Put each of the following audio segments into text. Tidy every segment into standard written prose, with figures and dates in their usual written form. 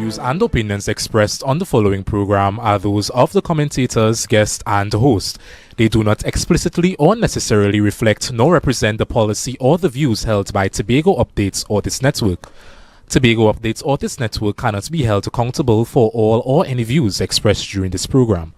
views and opinions expressed on the following program are those of the commentators, guest, and host. They do not explicitly or necessarily reflect nor represent the policy or the views held by Tobago Updates or this network. Tobago Updates or this network cannot be held accountable for all or any views expressed during this program.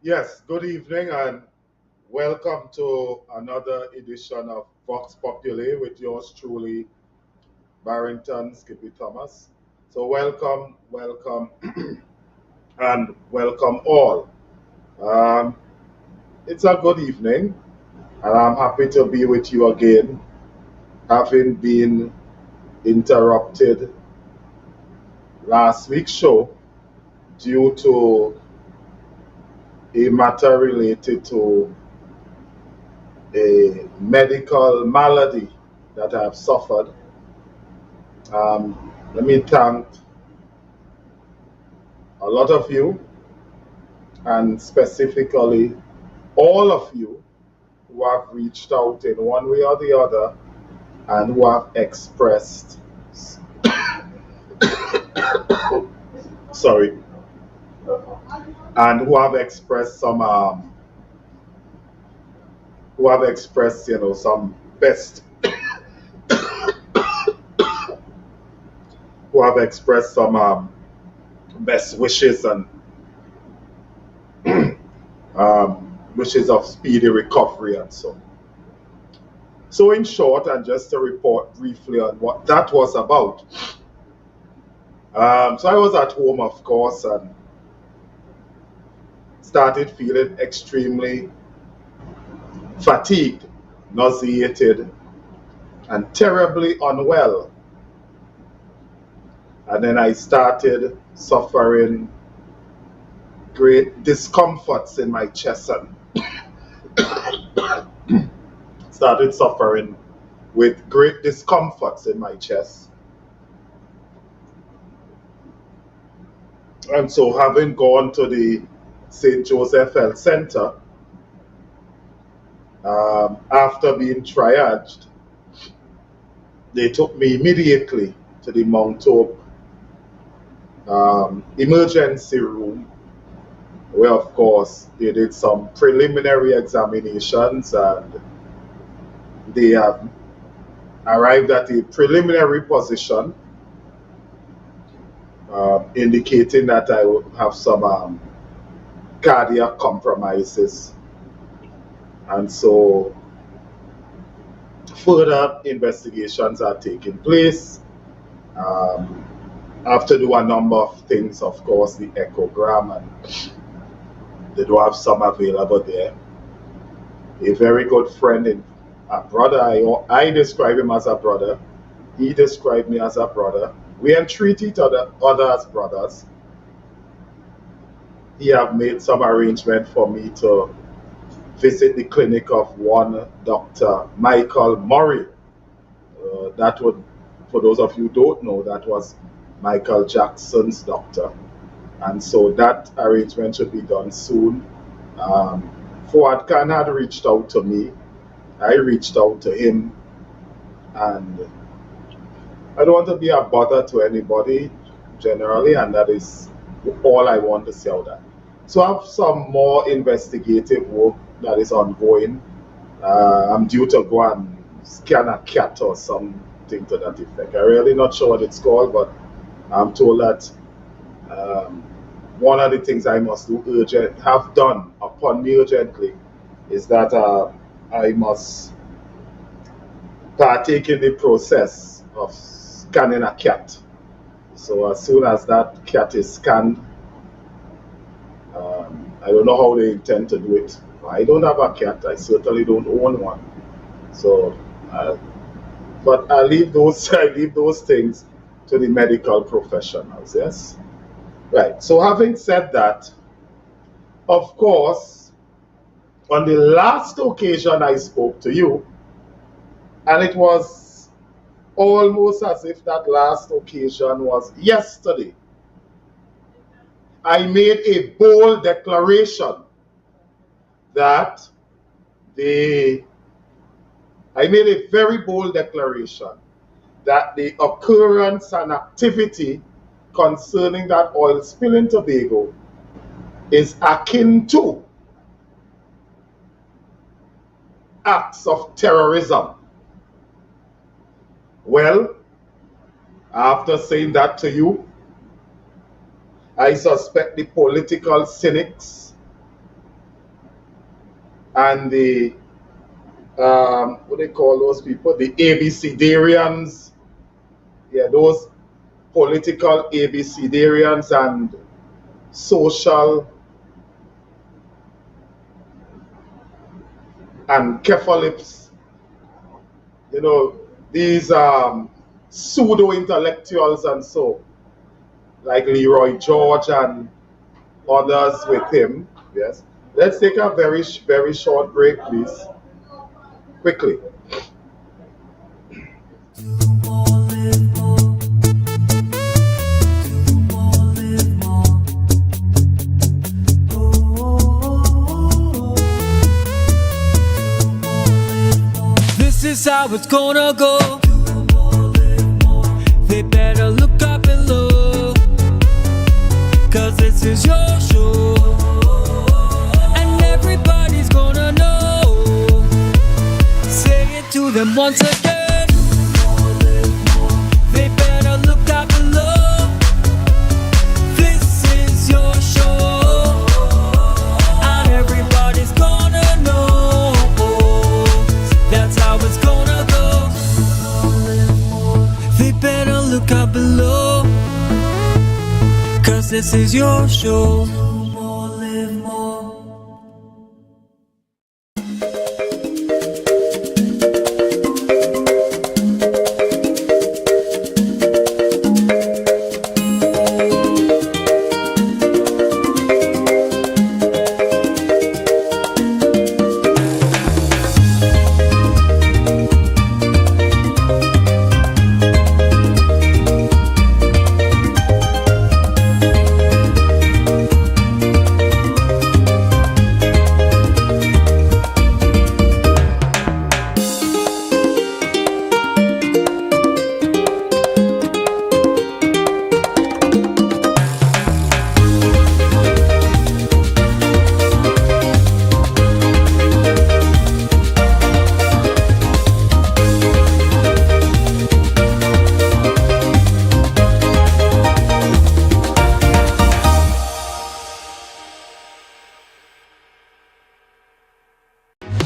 Yes, good evening and welcome to another edition of Vox Populi with yours truly, Barrington Skippy Thomas. So welcome and welcome all. It's a good evening and I'm happy to be with you again, having been interrupted last week's show due to a matter related to a medical malady that I have suffered. Let me thank a lot of you, and specifically all of you who have reached out in one way or the other and who have expressed sorry, and who have expressed some some best who have expressed some best wishes and wishes of speedy recovery and so. So in short, and just to report briefly on what that was about. So I was at home, of course, and started feeling extremely fatigued, nauseated, and terribly unwell. And then I started suffering great discomforts in my chest and started suffering with great discomforts in my chest. And so having gone to the St. Joseph Health Center, after being triaged, they took me immediately to the Mount Hope emergency room, where of course they did some preliminary examinations and they have arrived at a preliminary position indicating that I will have some cardiac compromises, and so further investigations are taking place. I have to do a number of things, of course, the echogram, and they do have some available there. A very good friend, a brother, I describe him as a brother, he described me as a brother. We entreat each other as brothers. He have made some arrangement for me to visit the clinic of one Dr. Michael Murray. That would, for those of you who don't know, that was Michael Jackson's doctor. And so that arrangement should be done soon. Fuad Khan had reached out to me. I reached out to him, and I don't want to be a bother to anybody generally, and that is all I want to say out that. So I have some more investigative work that is ongoing. I'm due to go and scan a cat or something to that effect. I'm really not sure what it's called, but I'm told that one of the things I must do have done upon me urgently is that I must partake in the process of scanning a cat. So as soon as that cat is scanned, I don't know how they intend to do it. I don't have a cat. I certainly don't own one. So, but I leave those things to the medical professionals. Yes. Right. So having said that, Of course, on the last occasion I spoke to you, and it was almost as if that last occasion was yesterday, I made a bold declaration that the I made a very bold declaration that the occurrence and activity concerning that oil spill in Tobago is akin to acts of terrorism. Well, after saying that to you, I suspect the political cynics and the what they call those people, the ABCdarians, yeah, those political ABCdarians and social and cephalips, you know, these pseudo intellectuals and so, like Leroy George and others with him. Yes. Let's take a very, very short break, please. Quickly. This is how it's gonna go. They better look up below, 'cause this is your show, and everybody's gonna know. Say it to them once again. They better look up below. This is your show, and everybody's gonna know. That's how it's gonna go. They better look up below, 'cause this is your show. Do more, live more.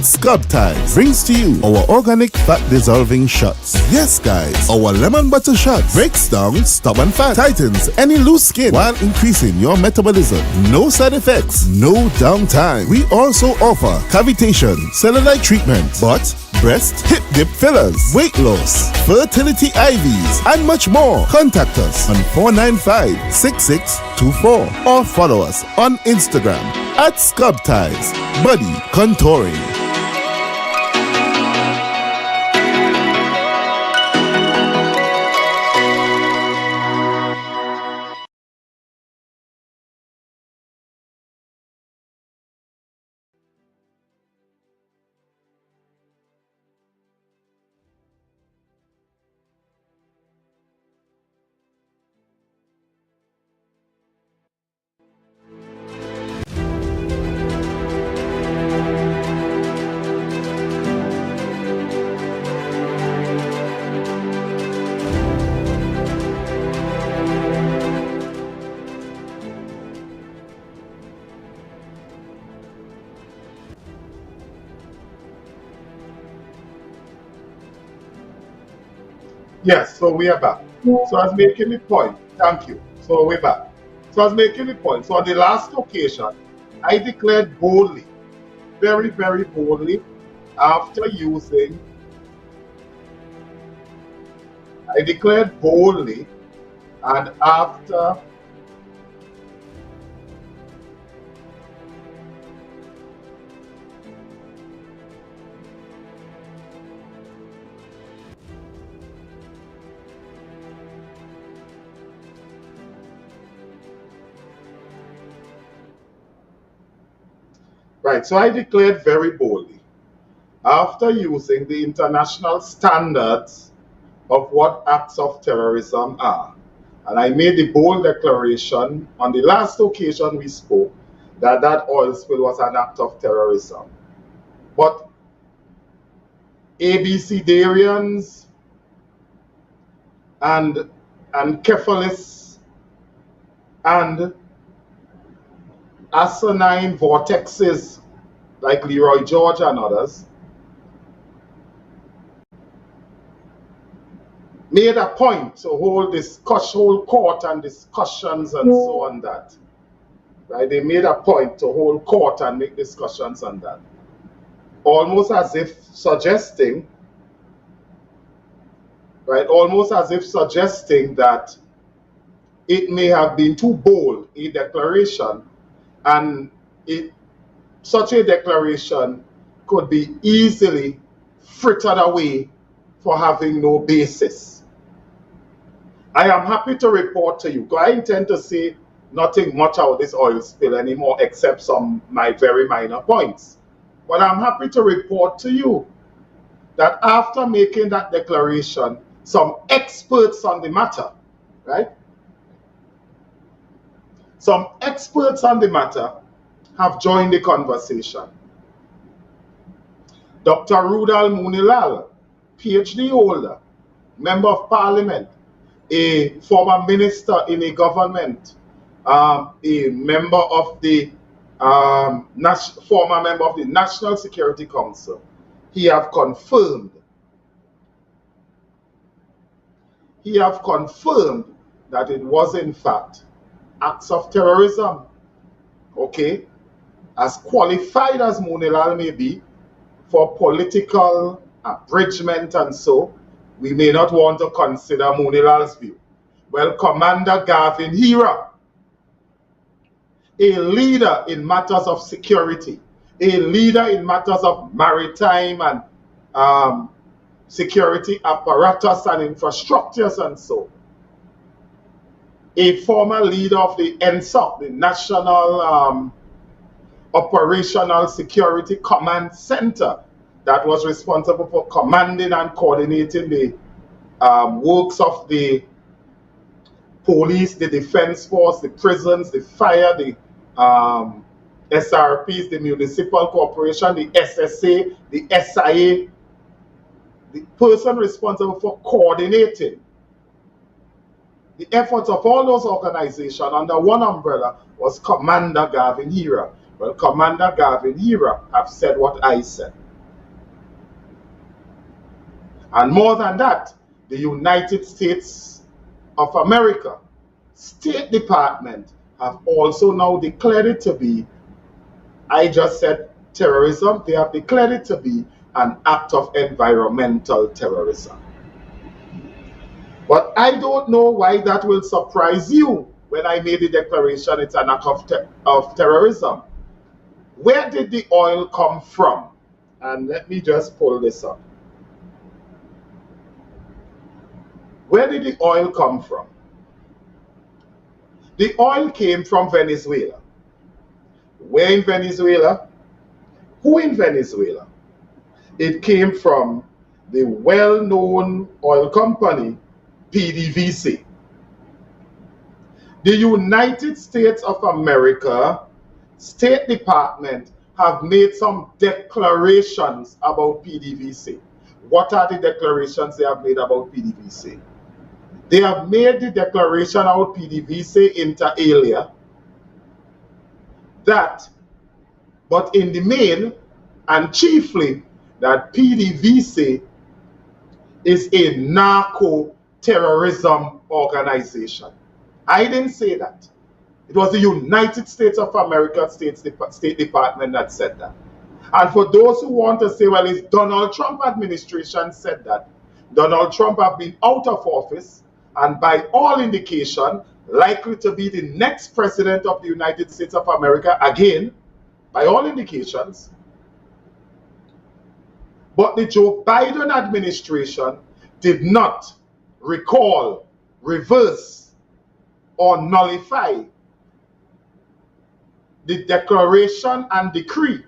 Scrub Ties brings to you our organic fat dissolving shots. Yes guys, our lemon butter shot breaks down stubborn fat, tightens any loose skin while increasing your metabolism. No side effects, no downtime. We also offer cavitation, cellulite treatment, butt, breast, hip dip fillers, weight loss, fertility IVs, and much more. Contact us on 495-6624 or follow us on Instagram at Scrub Ties Body Contouring. Yes, so we are back. So I was making the point. Thank you. So we're back. So I was making the point. So on the last occasion, I declared boldly, very, very boldly, after using, I declared boldly, and after Right, so I declared very boldly, after using the international standards of what acts of terrorism are, and I made the bold declaration on the last occasion we spoke that that oil spill was an act of terrorism. But ABCdarians and cephalists and asinine vortexes like Leroy George and others made a point to hold court and discussions and so on that. Right? They made a point to hold court and make discussions on that. Almost as if suggesting, right? Almost as if suggesting that it may have been too bold a declaration, and such a declaration could be easily frittered away for having no basis. I am happy to report to you, because I intend to say nothing much about this oil spill anymore except my very minor points. But I'm happy to report to you that after making that declaration, some experts on the matter, right? Some experts on the matter have joined the conversation. Dr. Rudal Munilal, PhD holder, member of parliament, a former minister in a government, a member of the former member of the National Security Council. He have confirmed that it was in fact acts of terrorism. Okay, as qualified as Munilal may be for political abridgment and so, we may not want to consider Munilal's view. Well, Commander Gavin Hira, a leader in matters of security, a leader in matters of maritime and security apparatus and infrastructures and so, a former leader of the NSOC, the National Operational Security Command Center, that was responsible for commanding and coordinating the works of the police, the defense force, the prisons, the fire, the SRPs, the municipal corporation, the SSA, the SIA. The person responsible for coordinating the efforts of all those organizations under one umbrella was Commander Gavin Hira. Well, Commander Gavin Hira have said what I said. And more than that, the United States of America State Department have also now declared it to be, I just said terrorism, they have declared it to be an act of environmental terrorism. But I don't know why that will surprise you when I made the declaration it's an act of terrorism. Where did the oil come from? And let me just pull this up. Where did the oil come from? The oil came from Venezuela. Where in Venezuela? Who in Venezuela? It came from the well-known oil company, PDVSA. The United States of America State Department have made some declarations about PDVSA. What are the declarations they have made about PDVSA? They have made the declaration about PDVSA inter alia that, but in the main and chiefly, that PDVSA is a narco-terrorism organization. I didn't say that. It was the United States of America State Department that said that. And for those who want to say, well, it's Donald Trump administration said that, Donald Trump have been out of office and by all indication likely to be the next president of the United States of America again, by all indications. But the Joe Biden administration did not recall, reverse, or nullify the declaration and decree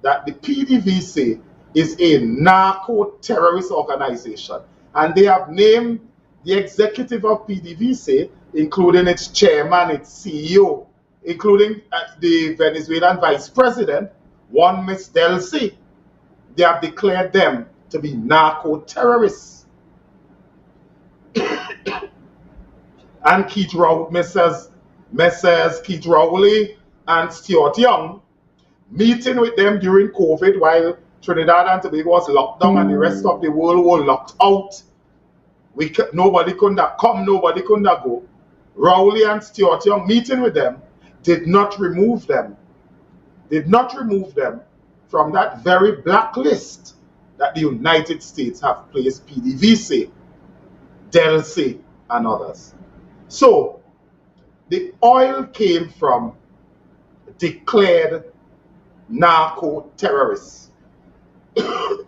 that the PDVC is a narco-terrorist organization. And they have named the executive of PDVC, including its chairman, its CEO, including the Venezuelan vice president, one Miss Delcy. They have declared them to be narco-terrorists. And Messrs. Keith Rowley and Stuart Young, meeting with them during COVID while Trinidad and Tobago was locked down and the rest of the world were locked out. Nobody couldn't come, nobody couldn't go. Rowley and Stuart Young meeting with them did not remove them from that very blacklist that the United States have placed PDVC, Delcy, and others. So, the oil came from declared narco-terrorists. The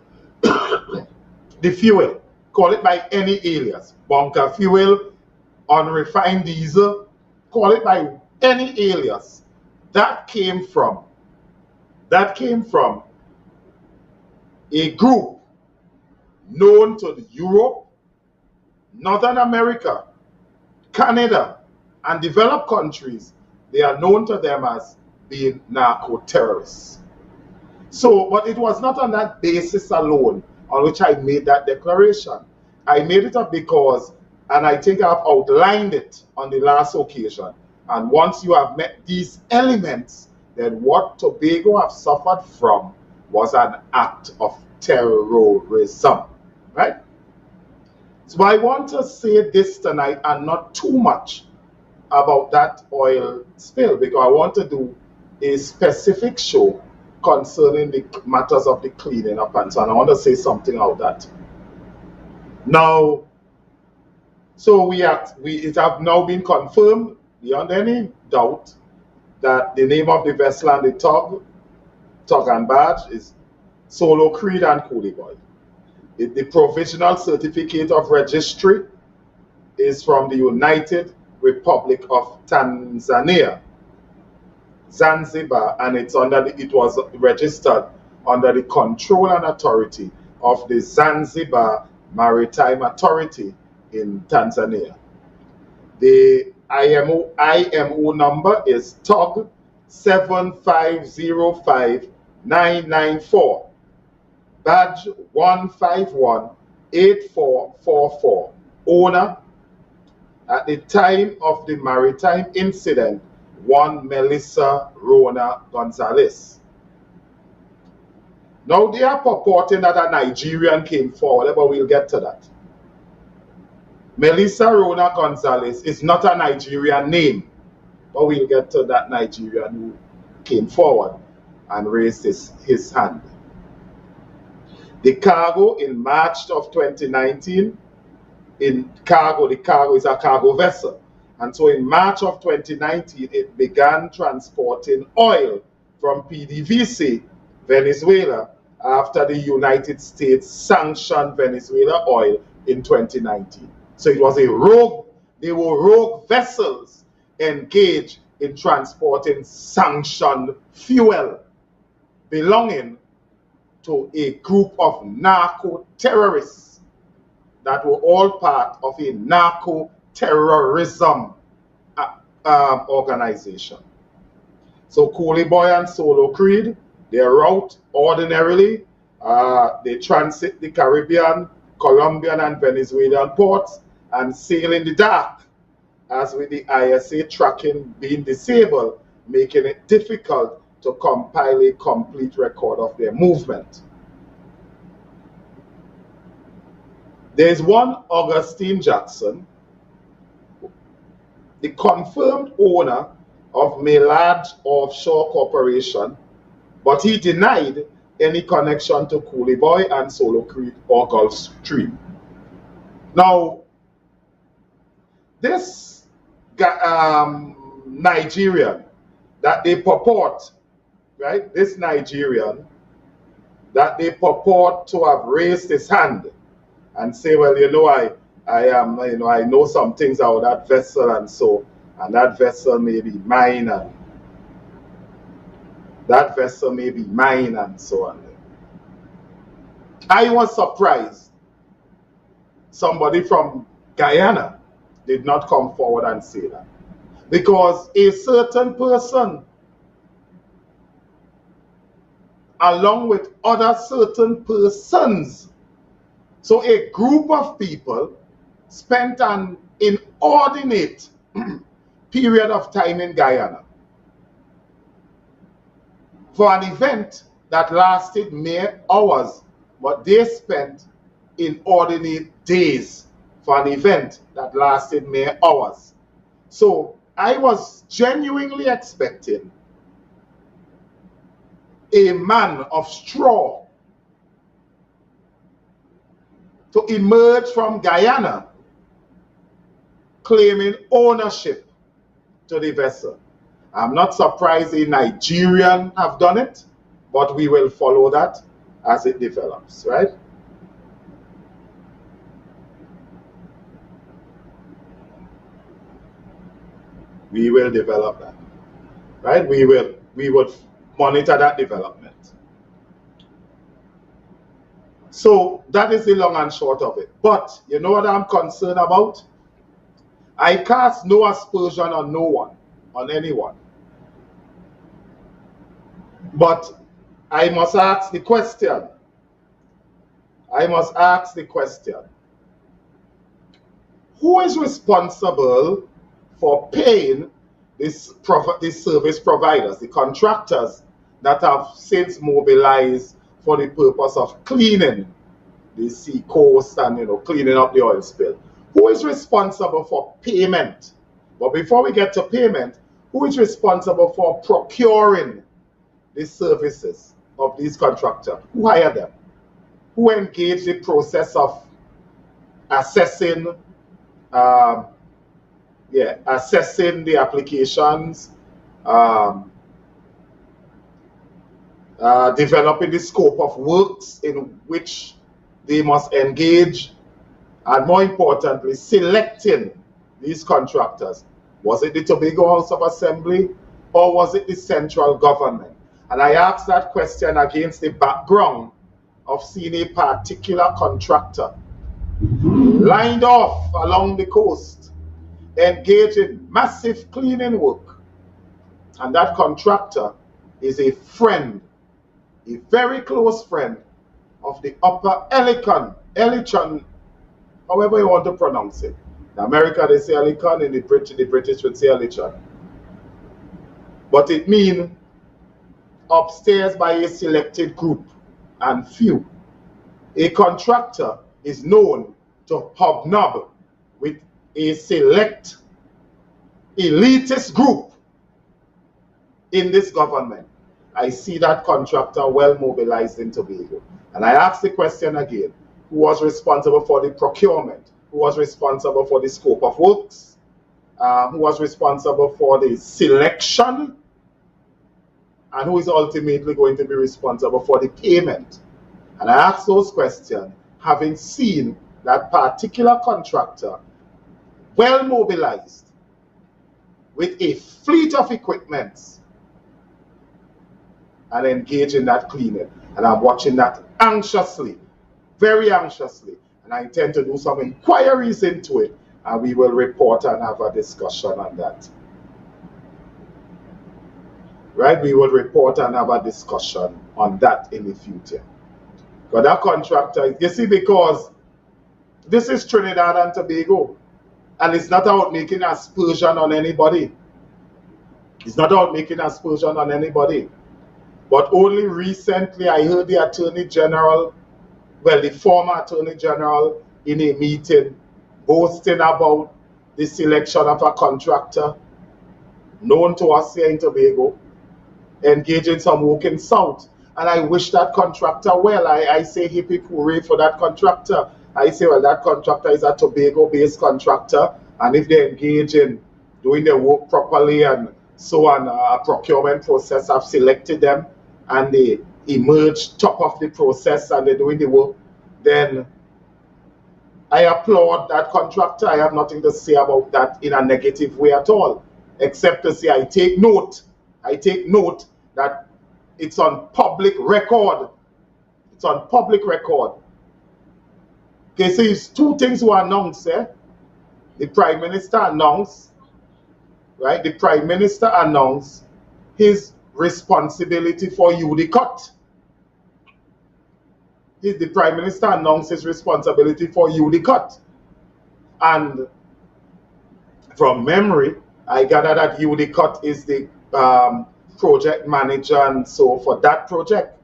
fuel, call it by any alias, bunker fuel, unrefined diesel, call it by any alias, that came from a group known to Europe, Northern America, Canada, and developed countries. They are known to them as being narco-terrorists. So, but it was not on that basis alone on which I made that declaration. I made it up because, and I think I've outlined it on the last occasion, and once you have met these elements, then what Tobago have suffered from was an act of terrorism, right? So I want to say this tonight and not too much about that oil spill, because I want to do a specific show concerning the matters of the cleaning up and so on. I want to say something about that. Now, so it have now been confirmed beyond any doubt that the name of the vessel and the tug and barge is Solo Creed and Coolie Boy. The provisional certificate of registry is from the United Republic of Tanzania, Zanzibar, and it was registered under the control and authority of the Zanzibar Maritime Authority in Tanzania. The IMO number is TOG 7505994, badge 1518444. Owner, at the time of the maritime incident, one Melissa Rona Gonzalez. Now they are purporting that a Nigerian came forward, but we'll get to that. Melissa Rona Gonzalez is not a Nigerian name, but we'll get to that Nigerian who came forward and raised his hand. The cargo in March of 2019, the cargo is a cargo vessel. And so in March of 2019, it began transporting oil from PDVC, Venezuela, after the United States sanctioned Venezuela oil in 2019. So it was they were rogue vessels engaged in transporting sanctioned fuel belonging to a group of narco-terrorists that were all part of a narco-terrorism organization. So Coolie Boy and Solo Creed, their route ordinarily, they transit the Caribbean, Colombian and Venezuelan ports and sail in the dark, as with the ISA tracking being disabled, making it difficult to compile a complete record of their movement. There is one Augustine Jackson, the confirmed owner of Maillard Offshore Corporation, but he denied any connection to Coolie Boy and Solo Creed or Gulfstream. Now, this Nigerian that they purport, right? This Nigerian that they purport to have raised his hand and say, well, I know some things about that vessel and that vessel may be mine. And that vessel may be mine, and so on. I was surprised somebody from Guyana did not come forward and say that, because a certain person, along with other certain persons, so a group of people spent an inordinate period of time in Guyana for an event that lasted mere hours, but they spent inordinate days for an event that lasted mere hours. So I was genuinely expecting a man of straw to emerge from Guyana claiming ownership to the vessel. I'm not surprised a Nigerian have done it, but we will follow that as it develops, right? We will develop that, right? We would monitor that development. So that is the long and short of it. But you know what I'm concerned about? I cast no aspersion on no one, on anyone. But I must ask the question. Who is responsible for paying these service providers, the contractors that have since mobilized for the purpose of cleaning the sea coast and cleaning up the oil spill? Who is responsible for payment? But before we get to payment, who is responsible for procuring the services of these contractors? Who hired them? Who engaged the process of assessing assessing the applications, developing the scope of works in which they must engage, and more importantly, selecting these contractors? Was it the Tobago House of Assembly, or was it the central government? And I ask that question against the background of seeing a particular contractor lined off along the coast, engaged in massive cleaning work. And that contractor is a friend, a very close friend of the Upper Elichon, however you want to pronounce it. In America they say Elichon, in the British would say Elichon. But it means upstairs by a selected group and few. A contractor is known to hobnob with a select elitist group in this government. I see that contractor well mobilized in Tobago. And I ask the question again, who was responsible for the procurement? Who was responsible for the scope of works? Who was responsible for the selection? And who is ultimately going to be responsible for the payment? And I ask those questions, having seen that particular contractor well mobilized with a fleet of equipment and engage in that cleaning. And I'm watching that anxiously, very anxiously. And I intend to do some inquiries into it, and we will report and have a discussion on that. Right? We will report and have a discussion on that in the future. But that contractor, you see, because this is Trinidad and Tobago, and it's not about making aspersion on anybody. It's not about making aspersion on anybody. But only recently I heard the Attorney General, well, the former Attorney General, in a meeting boasting about the selection of a contractor known to us here in Tobago, engaging some work in South. And I wish that contractor well. I say hip hip hooray for that contractor. I say, well, that contractor is a Tobago-based contractor, and if they engage in doing their work properly and so on, a procurement process, I've selected them, and they emerge top of the process and they're doing the work, then I applaud that contractor. I have nothing to say about that in a negative way at all, except to say I take note that It's on public record. It's on public record. Okay, so it's two things were announced. The Prime Minister announced, right? The Prime Minister announced his responsibility for UDCOT. The Prime Minister announced his responsibility for UDCOT. And from memory, I gather that UDCOT is the project manager and so for that project.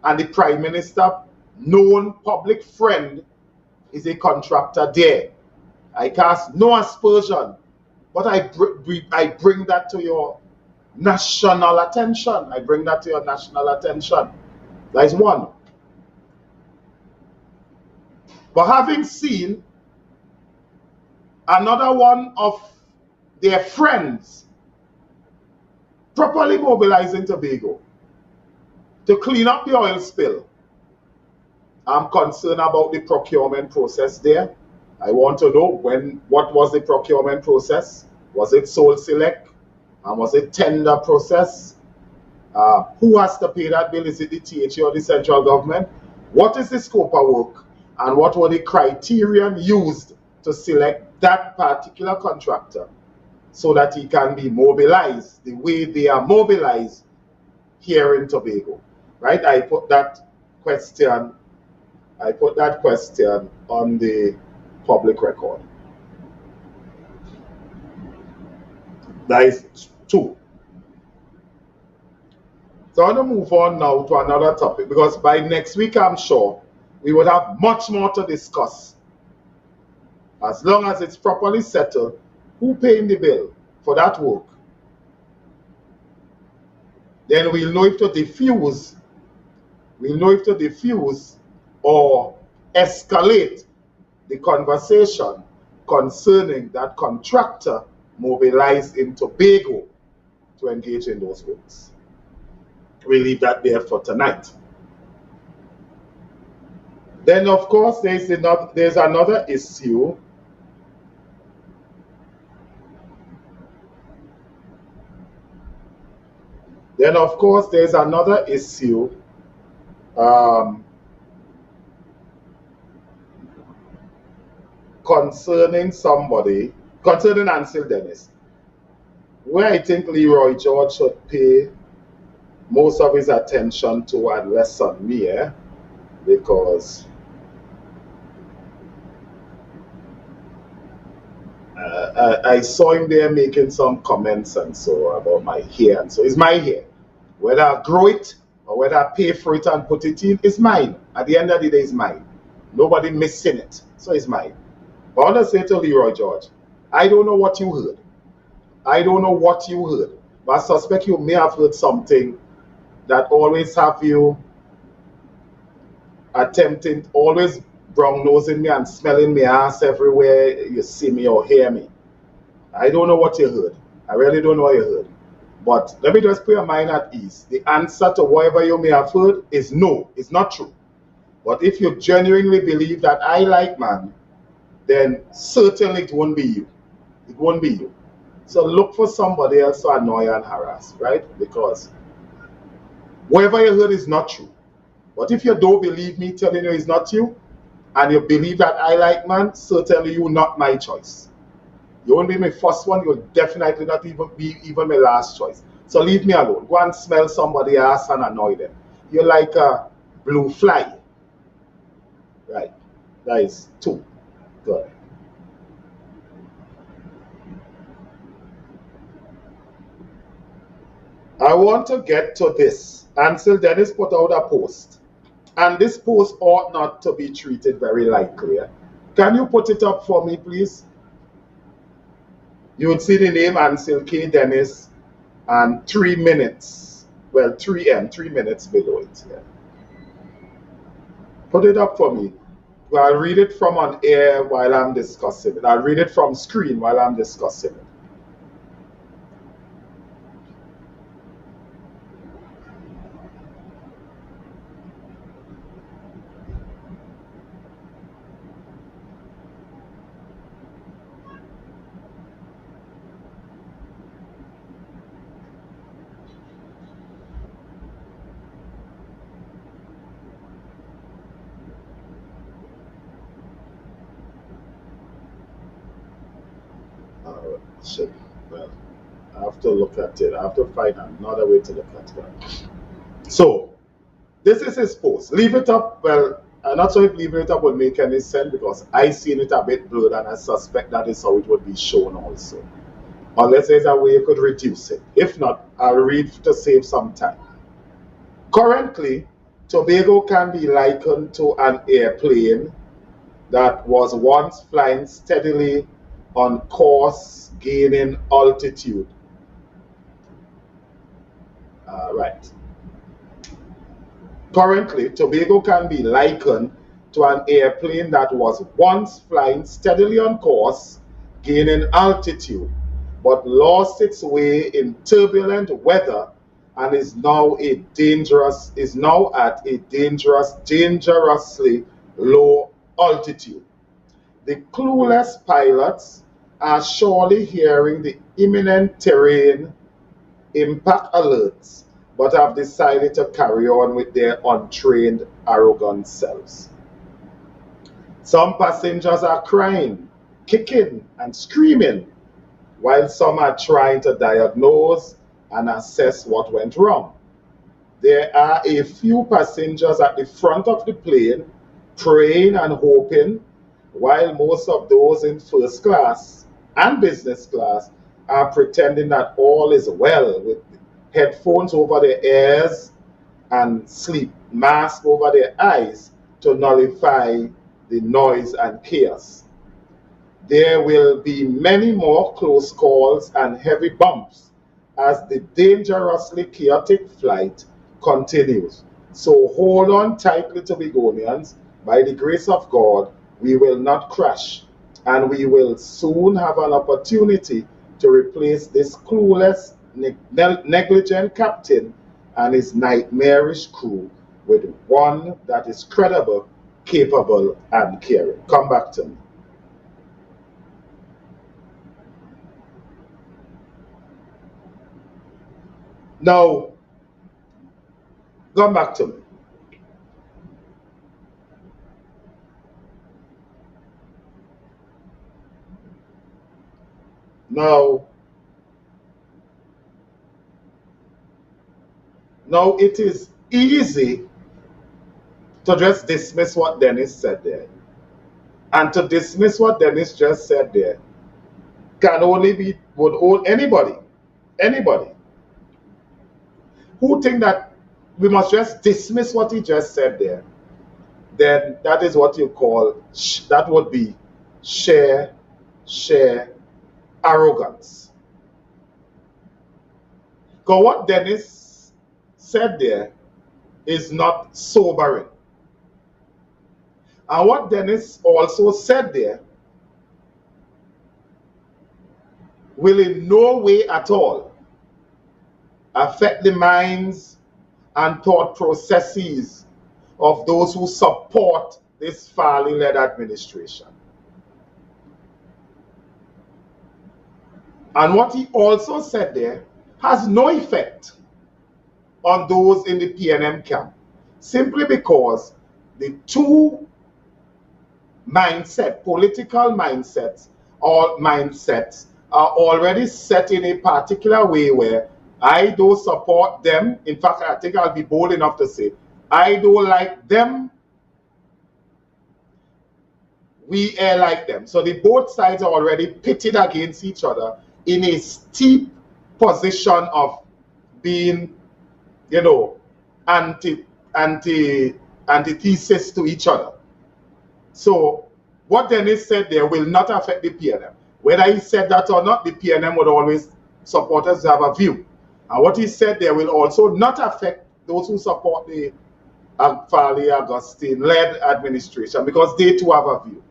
And the Prime Minister, known public friend, is a contractor there. I cast no aspersion, but I bring that to your national attention. I bring that to your national attention. That is one. But having seen another one of their friends properly mobilizing Tobago to clean up the oil spill, I'm concerned about the procurement process there. I want to know what was the procurement process? Was it sole select? And was it tender process? Who has to pay that bill? Is it the THA or the central government? What is the scope of work? And what were the criterion used to select that particular contractor so that he can be mobilized the way they are mobilized here in Tobago? Right? I put that question on the public record. That is two. So I want to move on now to another topic, because by next week I'm sure we would have much more to discuss. As long as it's properly settled, who paying the bill for that work? Then we'll know if to diffuse. We'll know if to diffuse or escalate the conversation concerning that contractor mobilized in Tobago to engage in those works. We'll leave that there for tonight. Then, of course, there's another issue. Then, of course, there's another issue concerning Ansel Dennis, where I think Leroy George should pay most of his attention to and less on me, because I saw him there making some comments and so about my hair, and so it's my hair. Whether I grow it or whether I pay for it and put it in, it's mine. At the end of the day, it's mine. Nobody missing it, so it's mine. But I want to say to Leroy George, I don't know what you heard. I don't know what you heard, but I suspect you may have heard something that always have you attempting, always brown nosing me and smelling me ass everywhere you see me or hear me. I don't know what you heard. I really don't know what you heard. But let me just put your mind at ease. The answer to whatever you may have heard is no, it's not true. But if you genuinely believe that I like man, then certainly it won't be you. It won't be you. So look for somebody else to annoy and harass, right? Because whatever you heard is not true. But if you don't believe me telling you it's not you, and you believe that I like man, certainly you're not my choice. You won't be my first one, you'll definitely not be my last choice. So leave me alone. Go and smell somebody else and annoy them. You're like a blue fly. Right. That is two. Good. I want to get to this. Ansel Dennis put out a post. And this post ought not to be treated very lightly. Can you put it up for me, please? You would see the name Ansel K. Dennis and 3 minutes. Well, 3 minutes below it. Yeah. Put it up for me. Well, I'll read it from on air while I'm discussing it. I'll read it from screen while I'm discussing it. well, I have to look at it. I have to find another way to look at it. So, this is his post. Leave it up. Well, I'm not sure if leaving it up would make any sense because I seen it a bit blurred and I suspect that is how it would be shown also. Unless there's a way you could reduce it. If not, I'll read to save some time. Currently, Tobago can be likened to an airplane that was once flying steadily on course, gaining altitude. Right. Currently, Tobago can be likened to an airplane that was once flying steadily on course, gaining altitude, but lost its way in turbulent weather and is now at a dangerously low altitude. The clueless pilots are surely hearing the imminent terrain impact alerts, but have decided to carry on with their untrained, arrogant selves. Some passengers are crying, kicking, and screaming, while some are trying to diagnose and assess what went wrong. There are a few passengers at the front of the plane praying and hoping, while most of those in first class and business class are pretending that all is well with headphones over their ears and sleep mask over their eyes to nullify the noise and chaos. There will be many more close calls and heavy bumps as the dangerously chaotic flight continues. So hold on tightly, Tobagonians. By the grace of God, we will not crash, and we will soon have an opportunity to replace this clueless, negligent captain and his nightmarish crew with one that is credible, capable, and caring. Come back to me. Now, come back to me. Now it is easy to just dismiss what Dennis said there. And to dismiss what Dennis just said there would anybody who think that we must just dismiss what he just said there, then that is what you call, that would be sheer arrogance. Because what Dennis said there is not sobering. And what Dennis also said there will in no way at all affect the minds and thought processes of those who support this Farley-led administration. And what he also said there has no effect on those in the PNM camp, simply because the two political mindsets are already set in a particular way where I don't support them. In fact, I think I'll be bold enough to say, I don't like them, we are like them. So the both sides are already pitted against each other in a steep position of being, antithesis to each other. So what Dennis said there will not affect the PNM. Whether he said that or not, the PNM would always support us to have a view. And what he said there will also not affect those who support the Farley Augustine-led administration, because they too have a view.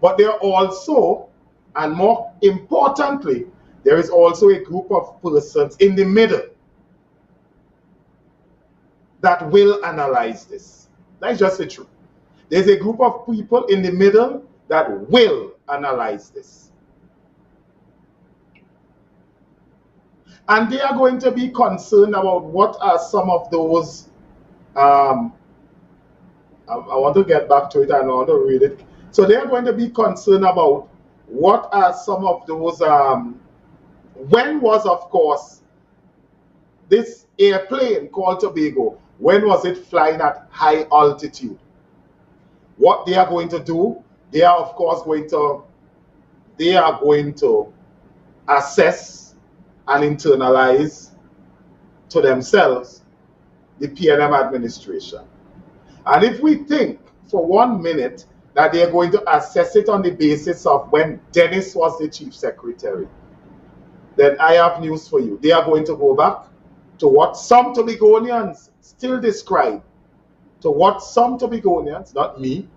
But there are also, and more importantly, there is also a group of persons in the middle that will analyze this. That's just the truth. There's a group of people in the middle that will analyze this. And they are going to be concerned about what are some of those, I want to get back to it and I want to read it. So they are going to be concerned about what are some of those, when was, of course, this airplane called Tobago, when was it flying at high altitude? What they are going to do, they are of course going to assess and internalize to themselves the PNM administration. And if we think for 1 minute that they are going to assess it on the basis of when Dennis was the chief secretary, then I have news for you. They are going to go back to what some Tobagonians still describe, to what some Tobagonians, not me,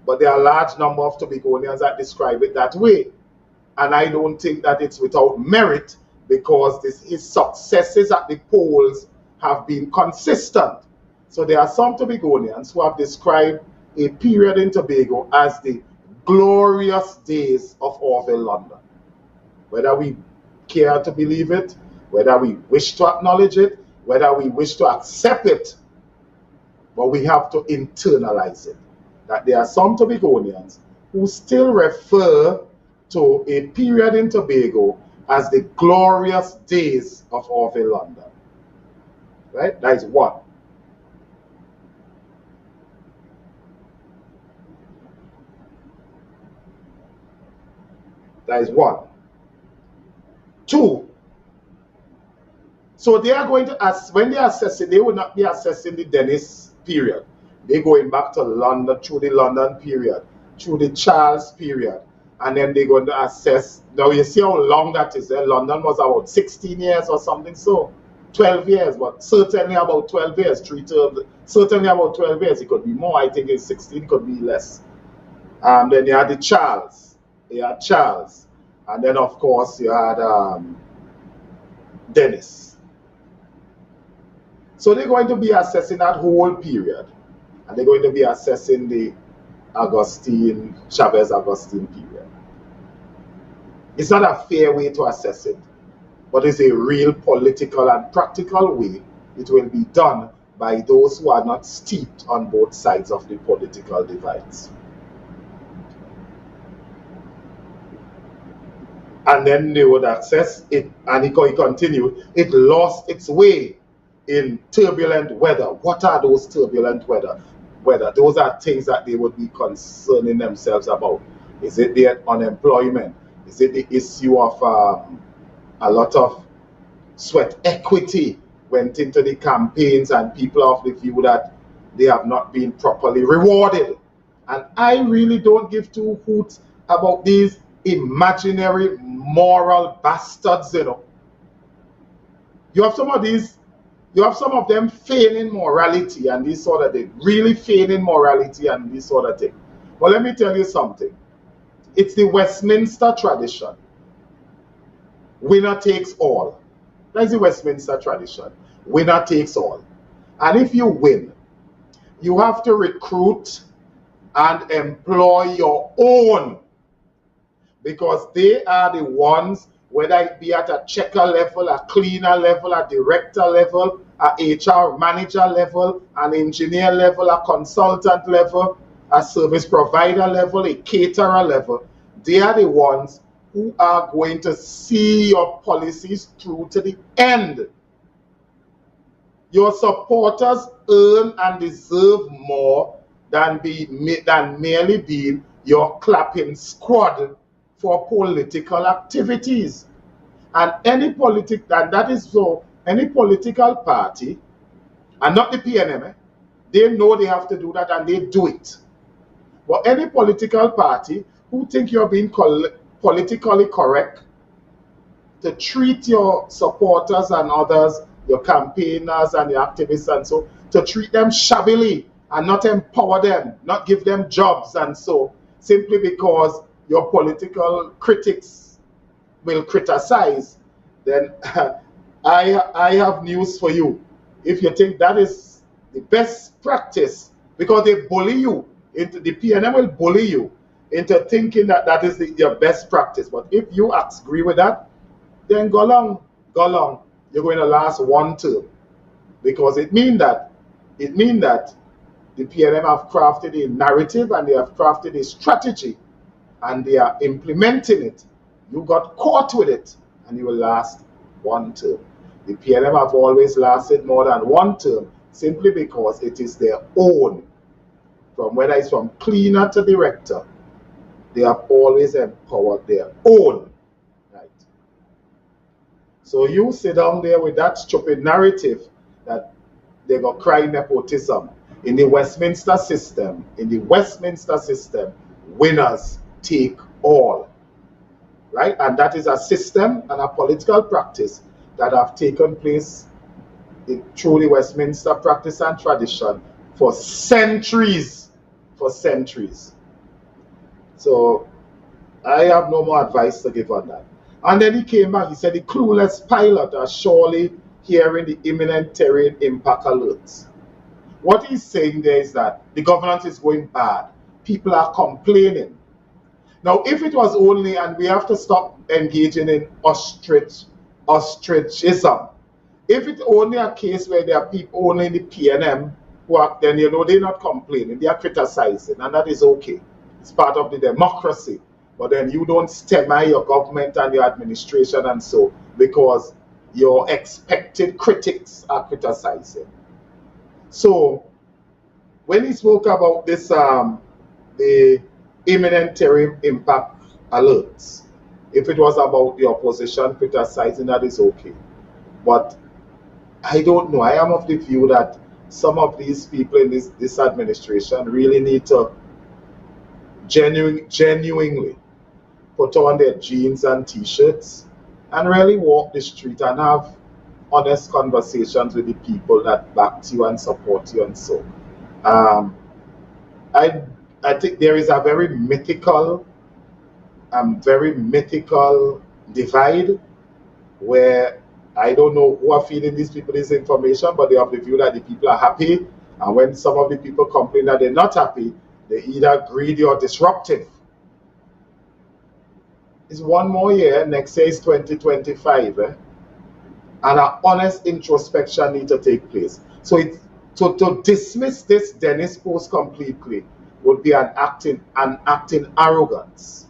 but there are a large number of Tobagonians that describe it that way. And I don't think that it's without merit, because his successes at the polls have been consistent. So there are some Tobagonians who have described a period in Tobago as the glorious days of Orville London. Whether we care to believe it, whether we wish to acknowledge it, whether we wish to accept it, but we have to internalize it. That there are some Tobagonians who still refer to a period in Tobago as the glorious days of Orville London. Right? That is one. That is one. Two, so they are going to, when they assess it, they will not be assessing the Dennis period. They're going back to London, through the London period, through the Charles period, and then they're going to assess. Now you see how long that is. London was about 16 years or something, so 12 years, but certainly about 12 years, 3 terms, certainly about 12 years. It could be more, I think it's 16, it could be less. Then you had the Charles, and then of course you had Dennis. So they're going to be assessing that whole period, and they're going to be assessing the Chavez-Augustine period. It's not a fair way to assess it, but it's a real political and practical way. It will be done by those who are not steeped on both sides of the political divides. And then they would assess it, and it continued. It lost its way in turbulent weather. What are those turbulent weather? Those are things that they would be concerning themselves about. Is it the unemployment? Is it the issue of a lot of sweat equity went into the campaigns, and people are of the view that they have not been properly rewarded? And I really don't give two hoots about these imaginary moral bastards, you know. You have some of them feigning morality and this sort of thing, really feigning morality and this sort of thing. But let me tell you something. It's the Westminster tradition. Winner takes all. That's the Westminster tradition. Winner takes all. And if you win, you have to recruit and employ your own, because they are the ones, whether it be at a checker level, a cleaner level, a director level, a HR manager level, an engineer level, a consultant level, a service provider level, a caterer level. They are the ones who are going to see your policies through to the end. Your supporters earn and deserve more than merely being your clapping squad for political activities. And any political party, and not the PNM, they know they have to do that and they do it. But any political party who think you're being politically correct to treat your supporters and others, your campaigners and your activists and so, to treat them shabbily and not empower them, not give them jobs and so, simply because your political critics will criticize, then I have news for you. If you think that is the best practice, because they bully you, the PNM will bully you into thinking that that is your best practice. But if you agree with that, then go along. You're going to last one term, because it means that the PNM have crafted a narrative and they have crafted a strategy and they are implementing it, you got caught with it and you will last 1 term. The PNM have always lasted more than 1 term simply because it is their own. From whether it's from cleaner to director, they have always empowered their own. Right? So you sit down there with that stupid narrative that they got crying nepotism. In the Westminster system, winners take all. Right? And that is a system and a political practice that have taken place in truly Westminster practice and tradition for centuries. So I have no more advice to give on that. And then he came back, he said the clueless pilot are surely hearing the imminent terrain impact alerts. What he's saying there is that the governance is going bad. People are complaining. Now, if it was only, and we have to stop engaging in ostricism, if it's only a case where there are people only in the PNM who are, then they're not complaining, they are criticizing, and that is okay. It's part of the democracy. But then you don't stemmer your government and your administration and so, because your expected critics are criticizing. So, when he spoke about this, the imminent terrain impact alerts, if it was about the opposition criticizing, that is okay. But I don't know. I am of the view that some of these people in this administration really need to genuinely put on their jeans and t-shirts and really walk the street and have honest conversations with the people that backed you and support you and so. I think there is a very mythical divide where I don't know who are feeding these people this information, but they have the view that the people are happy, and when some of the people complain that they're not happy, they're either greedy or disruptive. It's 1 more year, next year is 2025, and an honest introspection needs to take place. So to dismiss this Dennis post completely would be an act in arrogance.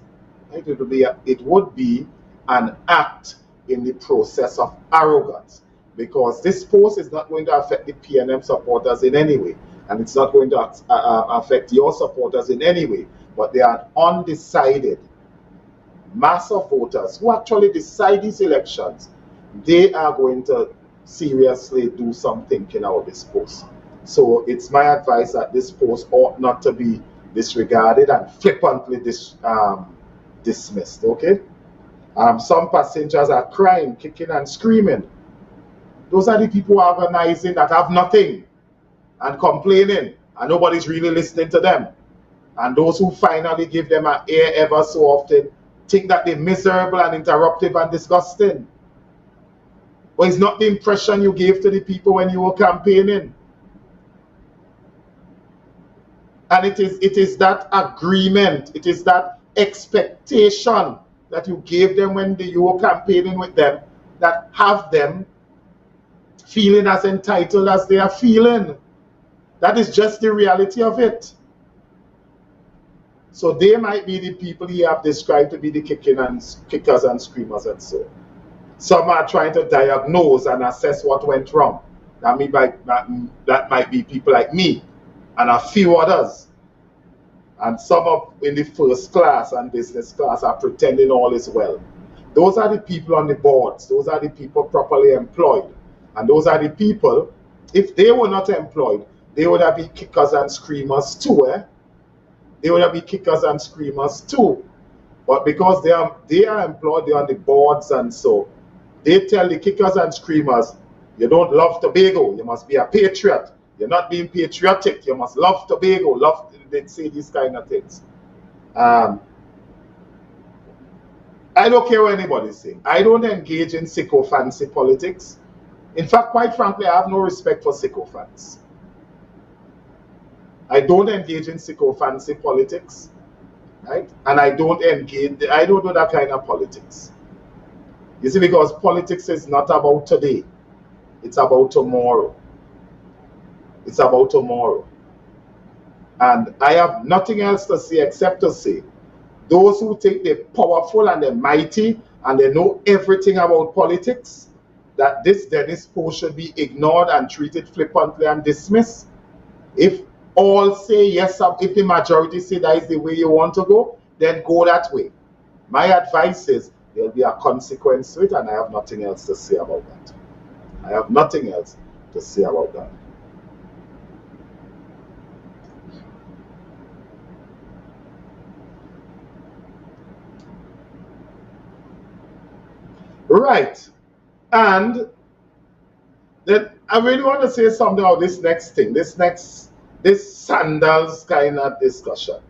Right? It would be an act in the process of arrogance, because this post is not going to affect the PNM supporters in any way, and it's not going to affect your supporters in any way, but they are undecided mass of voters who actually decide these elections. They are going to seriously do some thinking about this post. So it's my advice that this post ought not to be disregarded and flippantly dismissed, okay? Some passengers are crying, kicking and screaming. Those are the people organizing that have nothing and complaining, and nobody's really listening to them. And those who finally give them an ear ever so often think that they're miserable and interruptive and disgusting. But it's not the impression you gave to the people when you were campaigning. And it is that agreement, it is that expectation that you gave them when you were campaigning with them that have them feeling as entitled as they are feeling. That is just the reality of it. So they might be the people he have described to be the kickers and screamers and so. Some are trying to diagnose and assess what went wrong. That might be people like me and a few others. And some in the first class and business class are pretending all is well. Those are the people on the boards. Those are the people properly employed. And those are the people, if they were not employed, they would have been kickers and screamers too, They would have been kickers and screamers too. But because they are employed, they're on the boards and so, they tell the kickers and screamers, you don't love Tobago, you must be a patriot. You're not being patriotic, you must love Tobago, they say these kind of things. I don't care what anybody's saying. I don't engage in sycophancy politics. In fact, quite frankly, I have no respect for sycophants. I don't engage in sycophancy politics, right? And I don't do that kind of politics. You see, because politics is not about today. It's about tomorrow. It's about tomorrow. And I have nothing else to say except to say those who think they're powerful and they're mighty and they know everything about politics, that this Dennis post should be ignored and treated flippantly and dismissed. If all say yes, if the majority say that is the way you want to go, then go that way. My advice is there'll be a consequence to it, and I have nothing else to say about that. I have nothing else to say about that. Right. And then I really want to say something about this next thing, this Sandals kind of discussion.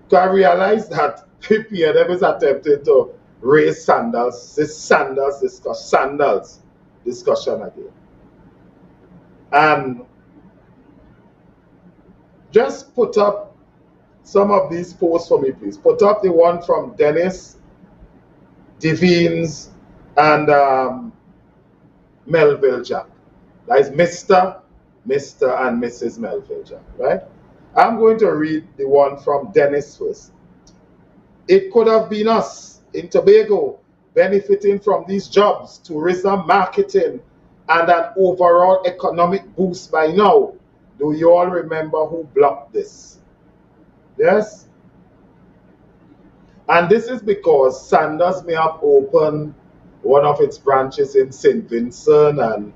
Because I realized that PPNM is attempting to raise this Sandals discussion again. And just put up some of these posts for me, please. Put up the one from Dennis, Devines, and Melville Jack. That is Mr., and Mrs. Melville Jack, right? I'm going to read the one from Dennis first. It could have been us in Tobago benefiting from these jobs, tourism, marketing, and an overall economic boost by now. Do you all remember who blocked this? Yes? And this is because Sandals may have opened one of its branches in St. Vincent, and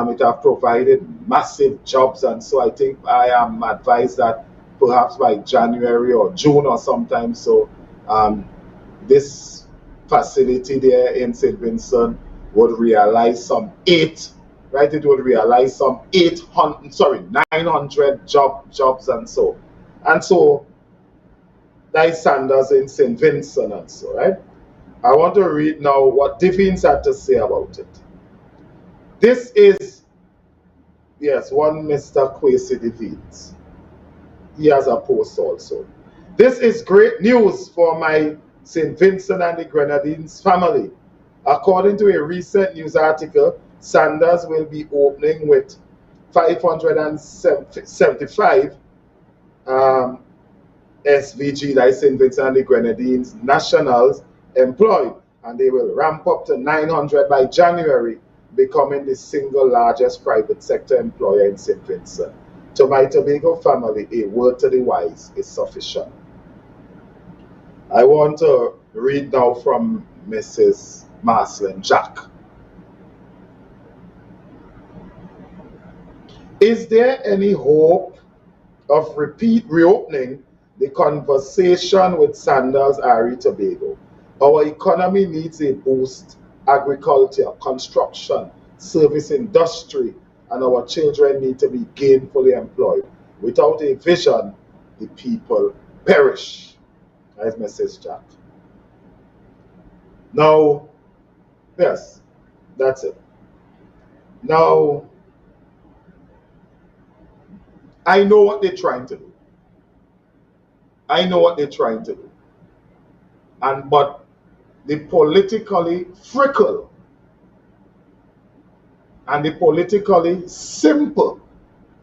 it have provided massive jobs. And so I think I am advised that perhaps by January or June or sometime, so this facility there in St. Vincent would realize some 900 jobs and so. And so that is Sandals in St. Vincent and so, right? I want to read now what Devines had to say about it. This is, yes, one Mr. Kwesi Devines. He has a post also. This is great news for my St. Vincent and the Grenadines family. According to a recent news article, Sandals will be opening with 575 SVG, that is St. Vincent and the Grenadines nationals, employed, and they will ramp up to 900 by January, becoming the single largest private sector employer in St. Vincent. To my Tobago family, a word to the wise is sufficient. I want to read now from Mrs. Marcelin Jack. Is there any hope of reopening the conversation with Sandals Ari Tobago? Our economy needs a boost. Agriculture, construction, service industry, and our children need to be gainfully employed. Without a vision, the people perish. That is Mrs. Jack. Now, yes, that's it. Now, I know what they're trying to do. But the politically fickle and the politically simple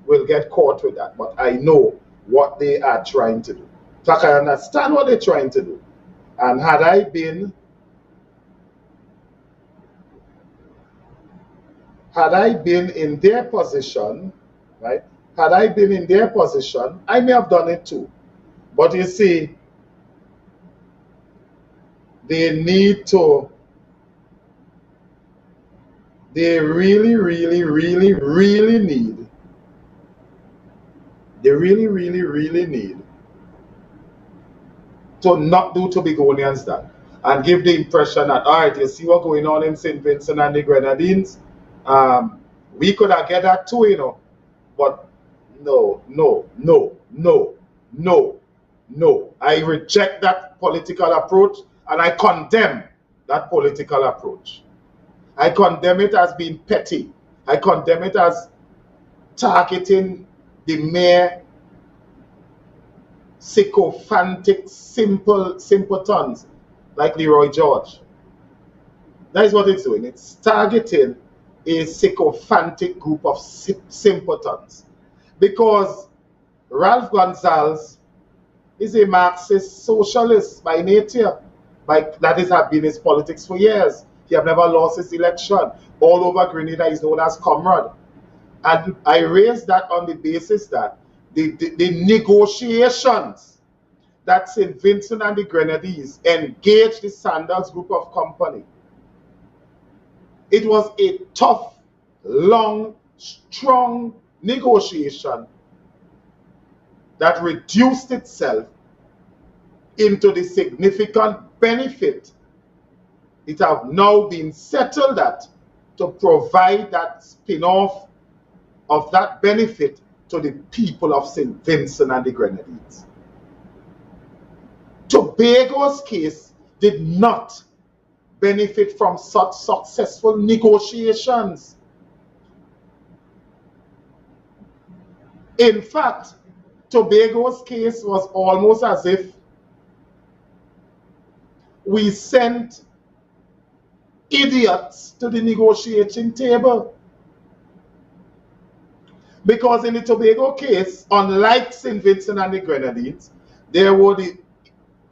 will get caught with that. But I know what they are trying to do. In fact, I understand what they're trying to do. And had I been in their position, right? Had I been in their position, I may have done it too. But you see, they really need to not do Tobagonians that and give the impression that, all right, you see what's going on in St. Vincent and the Grenadines? We could have get that too, you know. But no. I reject that political approach, and I condemn that political approach. I condemn it as being petty. I condemn it as targeting the mere sycophantic, simpletons like Leroy George. That is what it's doing. It's targeting a sycophantic group of simpletons. Because Ralph Gonsalves is a Marxist socialist by nature. That has been his politics for years. He have never lost his election. All over Grenada, he's known as Comrade. And I raised that on the basis that the negotiations that St. Vincent and the Grenadines engaged the Sandals group of company. It was a tough, long, strong negotiation that reduced itself into the significant benefit. It have now been settled that to provide that spin-off of that benefit to the people of St. Vincent and the Grenadines. Tobago's case did not benefit from such successful negotiations. In fact, Tobago's case was almost as if we sent idiots to the negotiating table. Because in the Tobago case, unlike St. Vincent and the Grenadines, there were the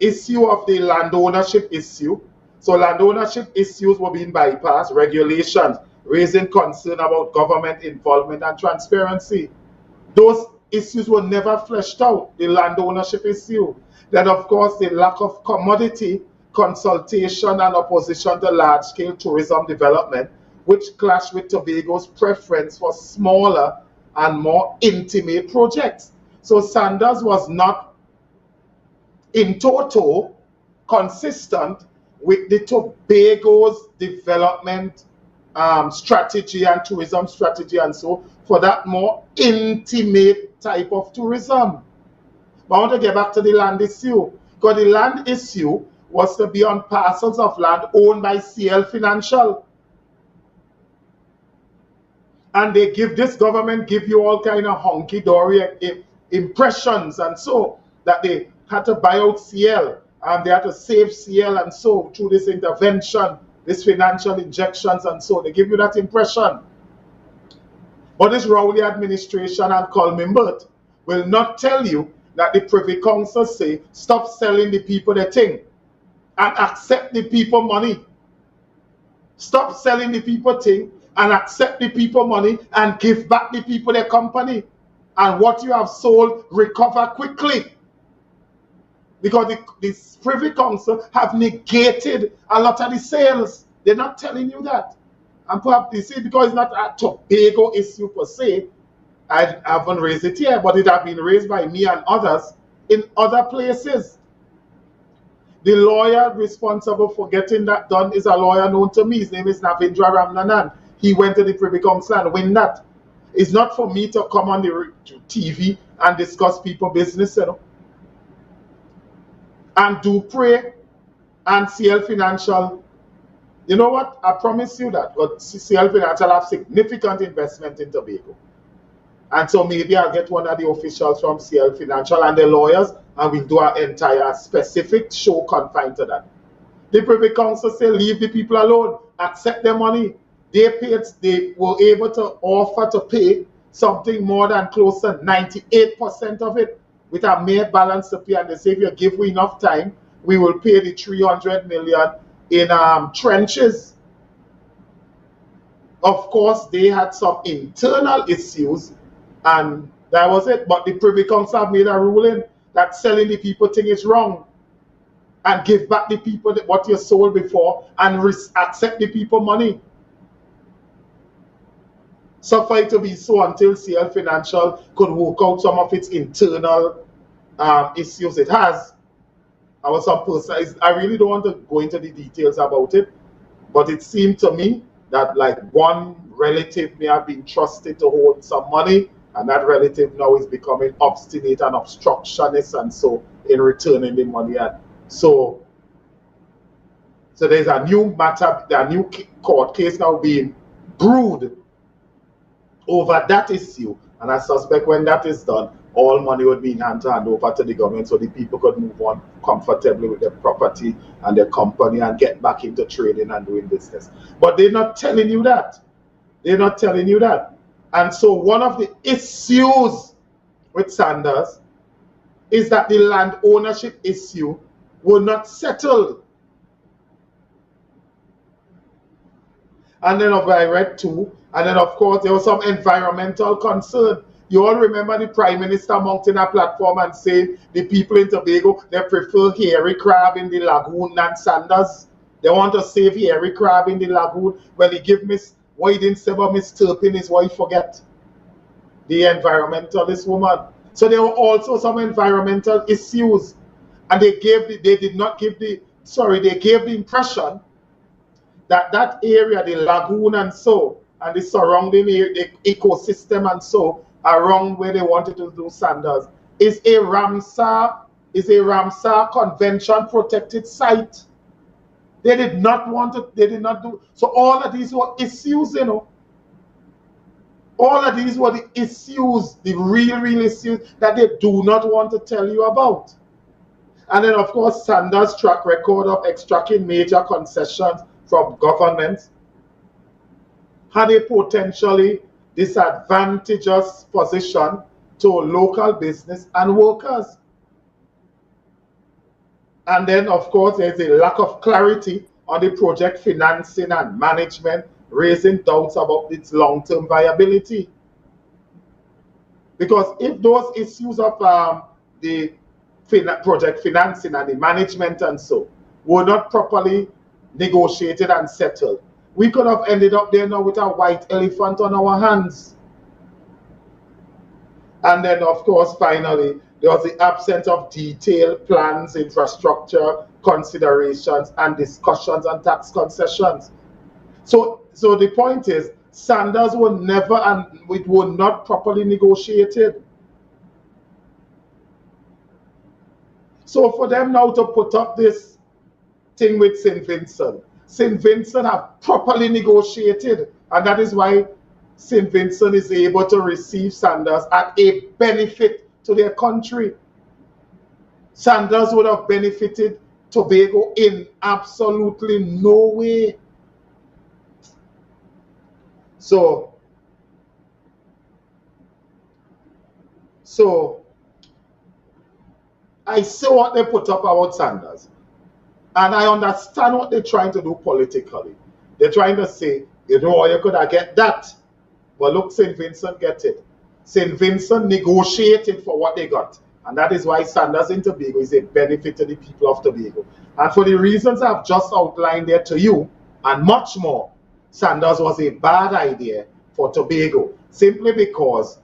issue of the land ownership issue. So land ownership issues were being bypassed, regulations, raising concern about government involvement and transparency. Those issues were never fleshed out, the land ownership issue. Then, of course, the lack of commodity, consultation, and opposition to large-scale tourism development, which clashed with Tobago's preference for smaller and more intimate projects. So Sandals was not in toto consistent with the Tobago's development strategy and tourism strategy, and so for that more intimate type of tourism. But I want to get back to the land issue, because the land issue was to be on parcels of land owned by CL Financial. And they give, this government give you all kind of honky-dory impressions, and so that they had to buy out CL, and they had to save CL, and so through this intervention, this financial injections, and so they give you that impression. But this Rowley administration and Colmimbert will not tell you that the Privy Council say, stop selling the people the thing and accept the people money. Stop selling the people thing and accept the people money and give back the people their company. And what you have sold, recover quickly. Because the Privy Council have negated a lot of the sales. They're not telling you that. And perhaps you see, because it's not a Tobago issue per se, I haven't raised it here, but it has been raised by me and others in other places. The lawyer responsible for getting that done is a lawyer known to me. His name is Navindra Ramnanan. He went to the Privy Council and win that. It's not for me to come on the TV and discuss people business, you know. And do pray and CL Financial. You know what? I promise you that. But CL Financial have significant investment in Tobago. And so maybe I'll get one of the officials from CL Financial and the lawyers, and we'll do an entire specific show confined to that. The Privy Council say, leave the people alone, accept their money. They were able to offer to pay something more than close to 98% of it with a mere balance to pay. And they say, if you give me enough time, we will pay the 300 million in trenches. Of course, they had some internal issues, and that was it. But the Privy Council have made a ruling that selling the people thing is wrong, and give back the people what you sold before and accept the people money. Suffer it to be so until CL Financial could work out some of its internal issues it has. I really don't want to go into the details about it, but it seemed to me that like one relative may have been trusted to hold some money, and that relative now is becoming obstinate and obstructionist, and so in returning the money. And so there's a new matter, a new court case now being brewed over that issue, and I suspect when that is done, all money would be in hand to hand over to the government so the people could move on comfortably with their property and their company and get back into trading and doing business. But they're not telling you that. They're not telling you that. And so one of the issues with Sandals is that the land ownership issue were not settled. And then I read too, and then of course there was some environmental concern. You all remember the Prime Minister mounting a platform and saying the people in Tobago, they prefer hairy crab in the lagoon than Sandals. They want to save hairy crab in the lagoon. Well, he give Miss, why he didn't say about Miss Turpin is why he forget. The environmentalist woman. So there were also some environmental issues. And they gave the impression that that area, the lagoon and so, and the surrounding area, the ecosystem and so, around where they wanted to do Sandals, is a Ramsar Convention protected site. They did not want to, they did not do, so all of these were issues, you know. All of these were the issues, the real issues that they do not want to tell you about. And then of course, Sandals' track record of extracting major concessions from governments had a potentially disadvantageous position to local business and workers. And then, of course, there's a lack of clarity on the project financing and management, raising doubts about its long-term viability. Because if those issues of the project financing and the management and so were not properly negotiated and settled, we could have ended up there now with a white elephant on our hands. And then, of course, finally, there was the absence of detailed plans, infrastructure, considerations, and discussions on tax concessions. So the point is, Sandals were never, and it were not properly negotiated. So for them now to put up this thing with St. Vincent have properly negotiated, and that is why St. Vincent is able to receive Sandals at a benefit to their country. Sandals would have benefited Tobago in absolutely no way. So I see what they put up about Sandals, and I understand what they're trying to do politically. They're trying to say, you know, you could have get that, but look, St. Vincent get it. St. Vincent negotiated for what they got, and that is why Sandals in Tobago is a benefit to the people of Tobago. And for the reasons I've just outlined there to you, and much more, Sandals was a bad idea for Tobago, simply because,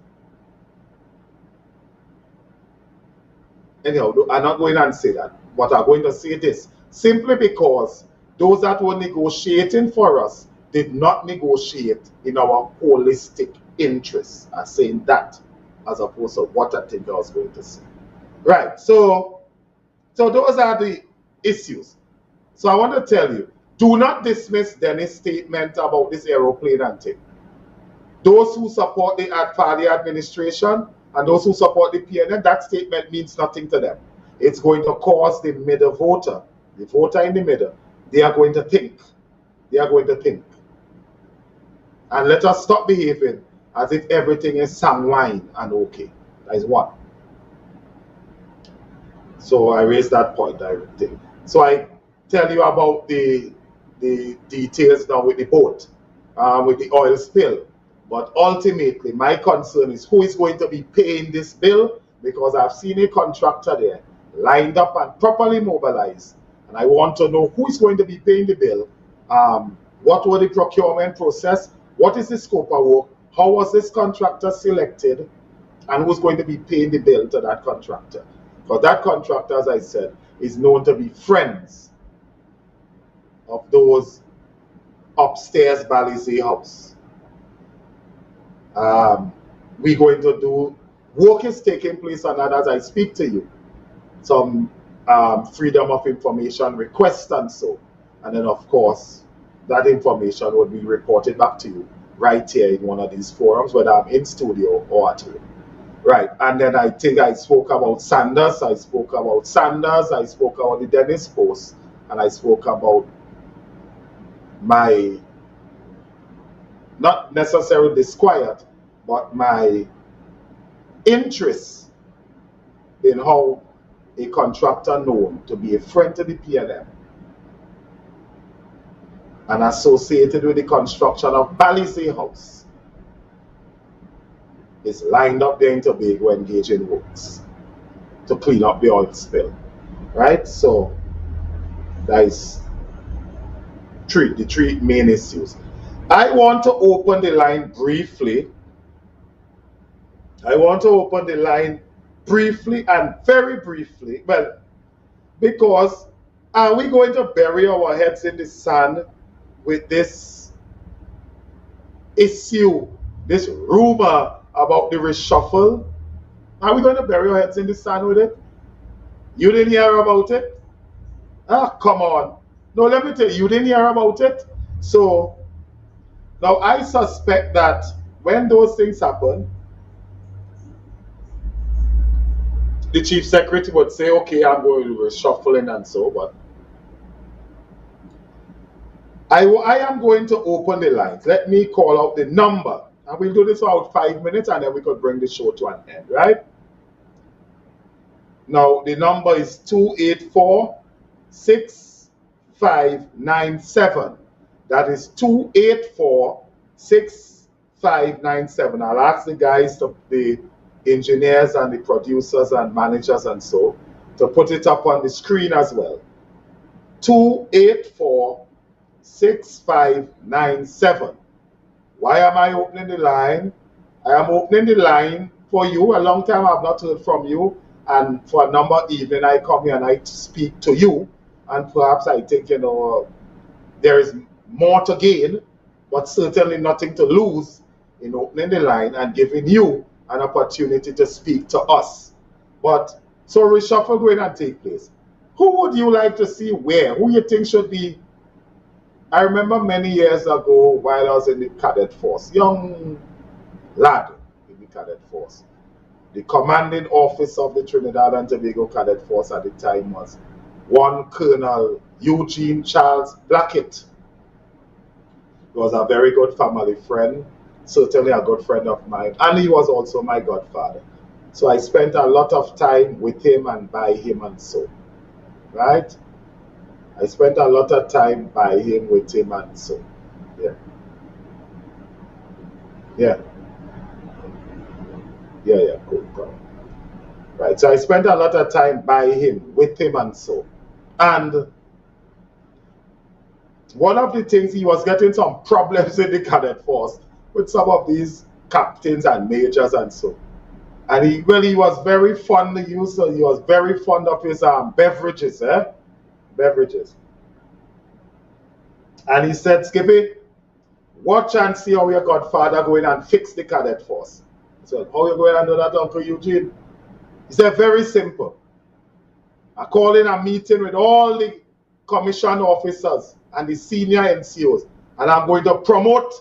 anyhow, I'm not going to say that, but I'm going to say this, simply because those that were negotiating for us did not negotiate in our holistic interests. I'm saying that as opposed to what I think I was going to say. Right, so those are the issues. So I want to tell you, do not dismiss Dennis' statement about this aeroplane and thing. Those who support the Fadi administration and those who support the PNN, that statement means nothing to them. It's going to cause the middle voter, the voter in the middle, they are going to think. They are going to think. And let us stop behaving as if everything is sanguine and okay. That is one. So I raised that point, I think. So I tell you about the details now with the boat, with the oil spill. But ultimately, my concern is who is going to be paying this bill, because I've seen a contractor there lined up and properly mobilized. And I want to know who is going to be paying the bill, what was the procurement process, what is the scope of work, how was this contractor selected, and who's going to be paying the bill to that contractor. Because that contractor, as I said, is known to be friends of those upstairs Balizé house. We're going to do, work is taking place on that as I speak to you. Some freedom of information requests and so. And then of course, that information will be reported back to you right here in one of these forums, whether I'm in studio or at home. Right, and then I think I spoke about Sandals, I spoke about the Dennis Post, and I spoke about my, not necessarily disquiet, but my interest in how a contractor known to be a friend to the PNM and associated with the construction of Balisay House is lined up there in Tobago engaging works to clean up the oil spill. Right? So that is the three main issues. I want to open the line briefly. And very briefly, well, because are we going to bury our heads in the sand with this issue, this rumor about the reshuffle? Are we going to bury our heads in the sand with it? You didn't hear about it? Ah, come on. No, let me tell you, you didn't hear about it? So, now I suspect that when those things happen, the chief secretary would say, okay, I'm going to reshuffling and so, but I am going to open the lines. Let me call out the number. And we'll do this for about 5 minutes and then we could bring the show to an end, right? Now, the number is 284-6597. That is 284-6597. I'll ask the guys, the engineers and the producers and managers and so, to put it up on the screen as well. 284-6597. Why am I opening the line? I am opening the line for you. A long time I've not heard from you. And for a number of evenings, I come here and I speak to you. And perhaps I think, there is more to gain, but certainly nothing to lose in opening the line and giving you an opportunity to speak to us. But, so reshuffle going and take place. Who would you like to see where? Who you think should be? I remember many years ago while I was in the cadet force, young lad in the cadet force. The commanding officer of the Trinidad and Tobago Cadet Force at the time was one Colonel Eugene Charles Blackett. He was a very good family friend, certainly a good friend of mine, and he was also my godfather. So I spent a lot of time with him and by him and so, right? I spent a lot of time by him, with him and so, yeah. Cool. Right, so I spent a lot of time by him, with him and so. And one of the things, he was getting some problems in the cadet force with some of these captains and majors and so. And he was very fond of you, so he was very fond of his beverages, Beverages. And he said, Skippy, watch and see how your godfather going and fix the cadet force. I said, how you going to do that, Uncle Eugene? He said, very simple. I called in a meeting with all the commission officers and the senior NCOs, and I'm going to promote,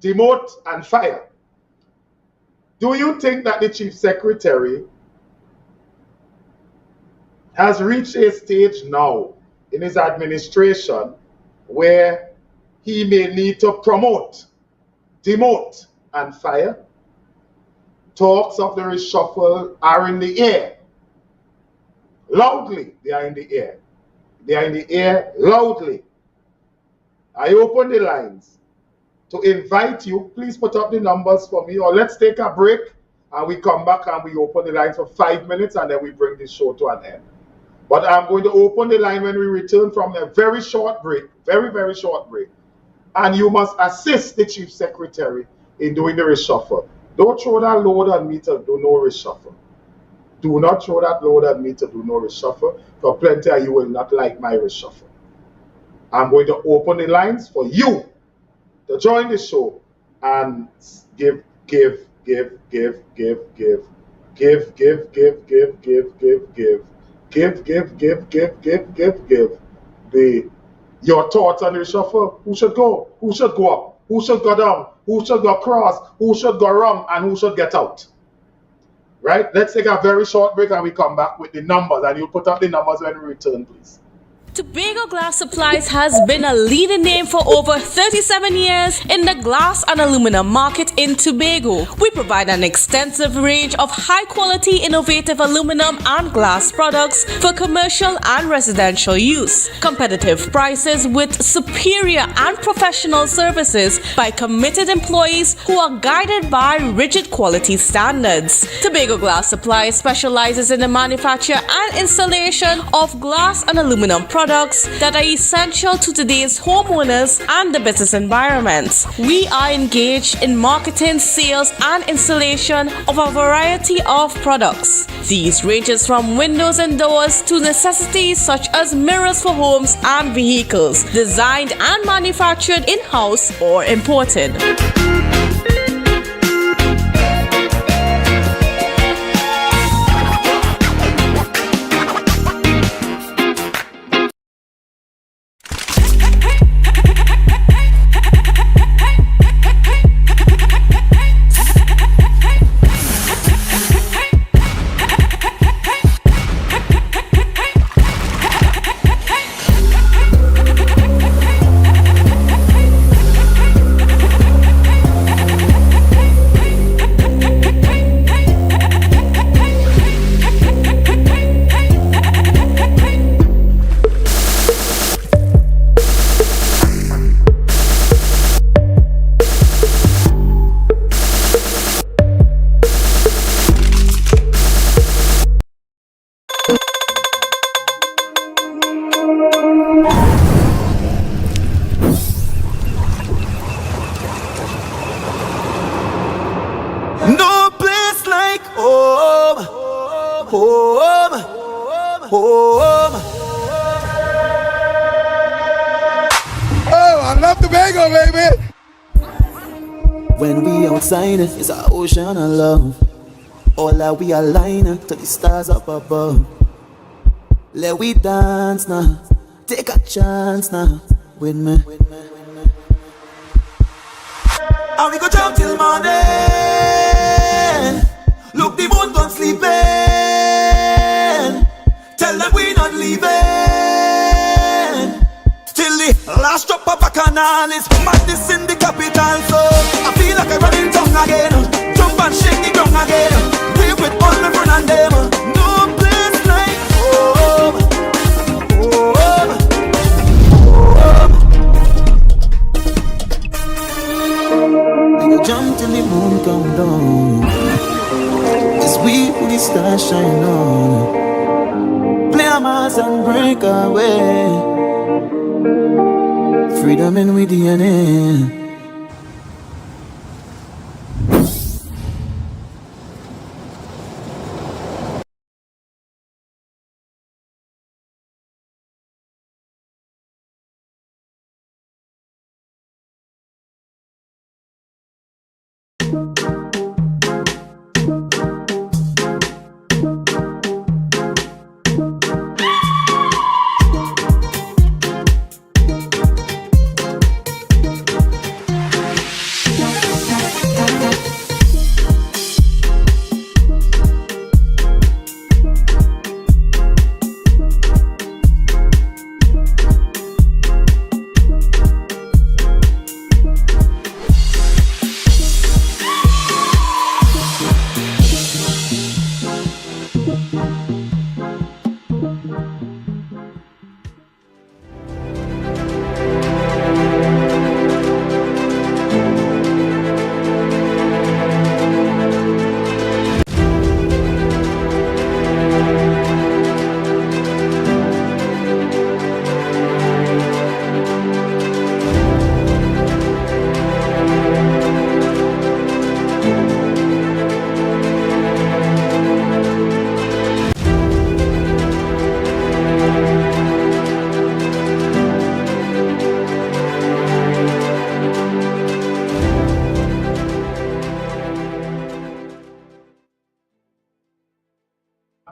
demote, and fire. Do you think that the chief secretary has reached a stage now in his administration where he may need to promote, demote, and fire? Talks of the reshuffle are in the air. Loudly, they are in the air. They are in the air loudly. I open the lines to invite you. Please put up the numbers for me, or let's take a break and we come back and we open the lines for 5 minutes and then we bring the show to an end. But I'm going to open the line when we return from a very short break, very, very short break. And you must assist the chief secretary in doing the reshuffle. Don't throw that load on me to do no reshuffle. Do not throw that load on me to do no reshuffle, because plenty of you will not like my reshuffle. I'm going to open the lines for you to join the show and give your thoughts on the reshuffle. Who should go? Who should go up? Who should go down? Who should go across? Who should go wrong? And who should get out? Right? Let's take a very short break and we come back with the numbers. And you put up the numbers when we return, please. Tobago Glass Supplies has been a leading name for over 37 years in the glass and aluminum market in Tobago. We provide an extensive range of high-quality, innovative aluminum and glass products for commercial and residential use. Competitive prices with superior and professional services by committed employees who are guided by rigid quality standards. Tobago Glass Supplies specializes in the manufacture and installation of glass and aluminum products that are essential to today's homeowners and the business environment. We are engaged in marketing, sales, and installation of a variety of products. These ranges from windows and doors to necessities such as mirrors for homes and vehicles, designed and manufactured in-house or imported. No place like home, home, home. Oh, I love Tobago, baby. When we outside, it's an ocean of love. All that we align to the stars up above. Let we dance now, take a chance now with me. And we go jump till morning. Look, the moon don't sleeping. Tell them we not leaving. Till the last drop of bacchanal is madness in the capital. So I feel like I'm running tongue again. Jump and shake the ground again. Wave with all my friends and them. No place like home, home, home. We go jump till the moon come down. It's we who the stars shine on. Play a mass and break away. Freedom in we DNA.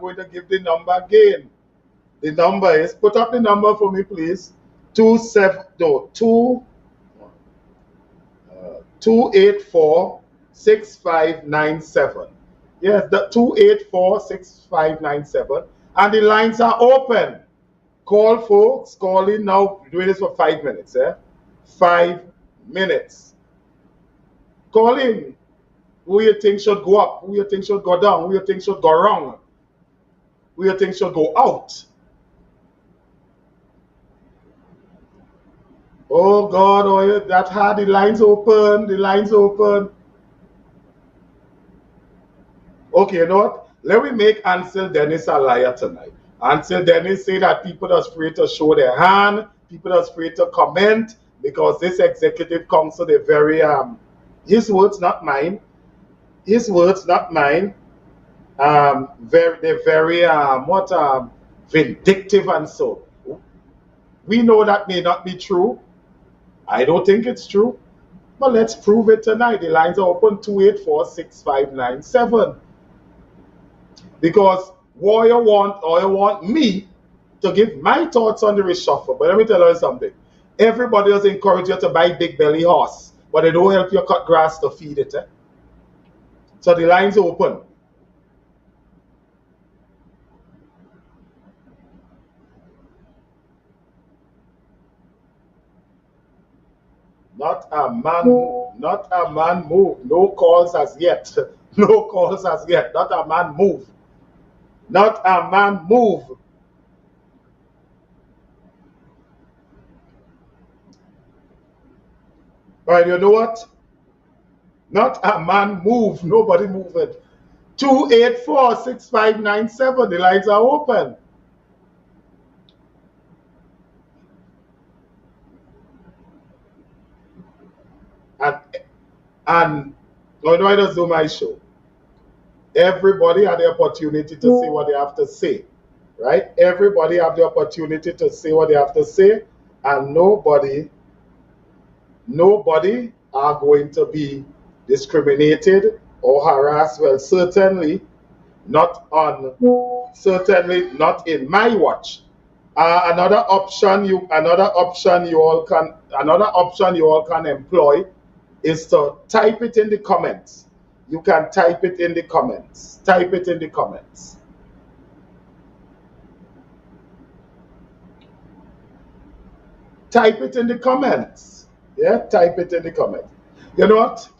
Going to give the number again. The number is, put up the number for me, please. 284-6597. Yes, the 284-6597. And the lines are open. Call folks, call in now. We're doing this for 5 minutes, 5 minutes. Call in. Who you think should go up? Who you think should go down? Who you think should go wrong? Who you think should go out? Oh God, oh yeah, that hard. The lines open. The lines open. Okay, you know what? Let me make Ansel Dennis a liar tonight. Ansel Dennis say that people are afraid to show their hand, people are afraid to comment because this executive council, they're very his words not mine. His words not mine. They're very vindictive and so. We know that may not be true. I don't think it's true. But let's prove it tonight. The lines are open 284-6597. Because what you want me to give my thoughts on the reshuffle. But let me tell you something. Everybody else encourage you to buy big belly horse, but they don't help you cut grass to feed it. So the lines are open. Not a man move. No calls as yet. No calls as yet. Not a man move. Not a man move. All right, you know what? Not a man move. Nobody move it. 284-6597. The lines are open. And when I just do my show, everybody had the opportunity to say what they have to say, right? Everybody have the opportunity to say what they have to say, and nobody are going to be discriminated or harassed. Well, certainly not in my watch. Another option you all can employ is to type it in the comments. You can type it in the comments. Type it in the comments. Type it in the comments. Yeah, type it in the comments. You know what?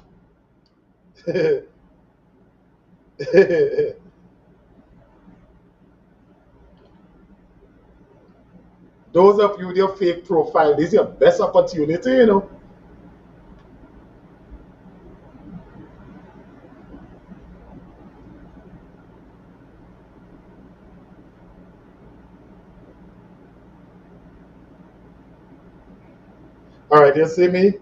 Those of you with your fake profile, this is your best opportunity, you know. All right, you see me?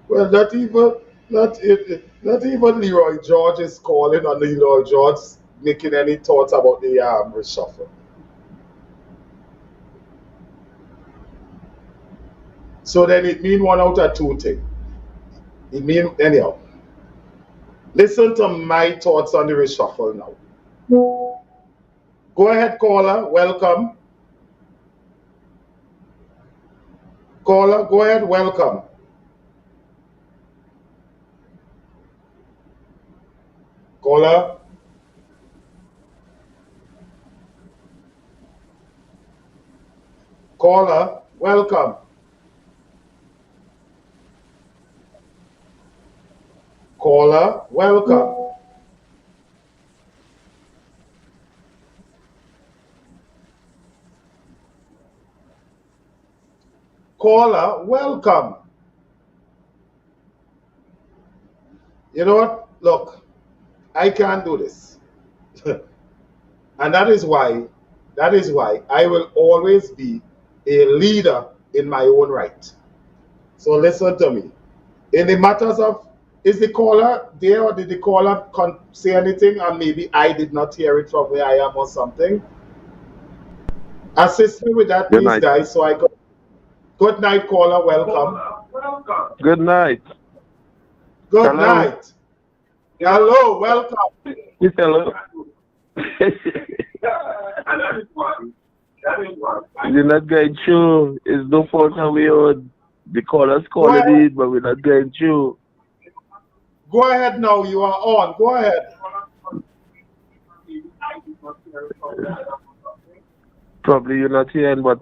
Well, not even Leroy George is calling on Leroy George making any thoughts about the reshuffle. So then it means one out of two things. It means anyhow. Listen to my thoughts on the reshuffle now. Go ahead, caller. Welcome. Caller, go ahead. Welcome. Caller. Caller, welcome. Caller, welcome. Caller, welcome. You know what? Look, I can't do this. And that is why I will always be a leader in my own right. So listen to me. In the matters of, is the caller there, or did the caller say anything and maybe I did not hear it from where I am or something? Assist me with that, please, guys, so I go. Good night, caller. Welcome. Good night. Good night. Hello, welcome. Yes, hello. You're not going through. It's no fault of your own. The callers Go calling ahead. in, but we're not getting through. Go ahead now. You are on. Go ahead. Probably you're not hearing, but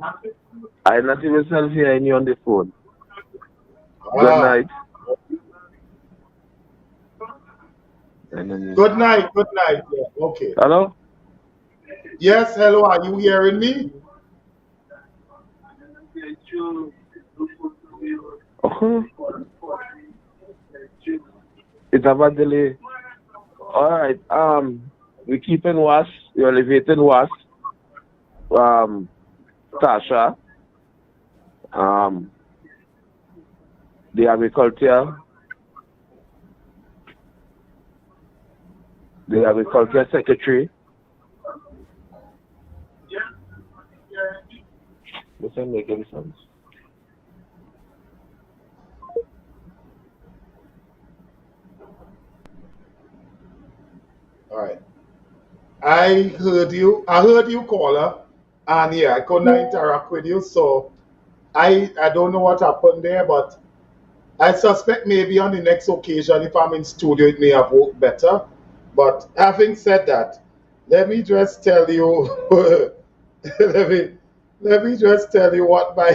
I'm not even self hearing you on the phone. Good Ah. night. Good night. Good night. Yeah. Okay. Hello? Yes. Hello. Are you hearing me? It's about delay. All right. We keeping was, we're elevating was. Tasha. The agriculture secretary. Doesn't make any sense. All right. I heard you. I heard you, caller, and yeah, I couldn't interact with you. So I don't know what happened there, but I suspect maybe on the next occasion, if I'm in studio, it may have worked better. But having said that, let me just tell you, let me just tell you what my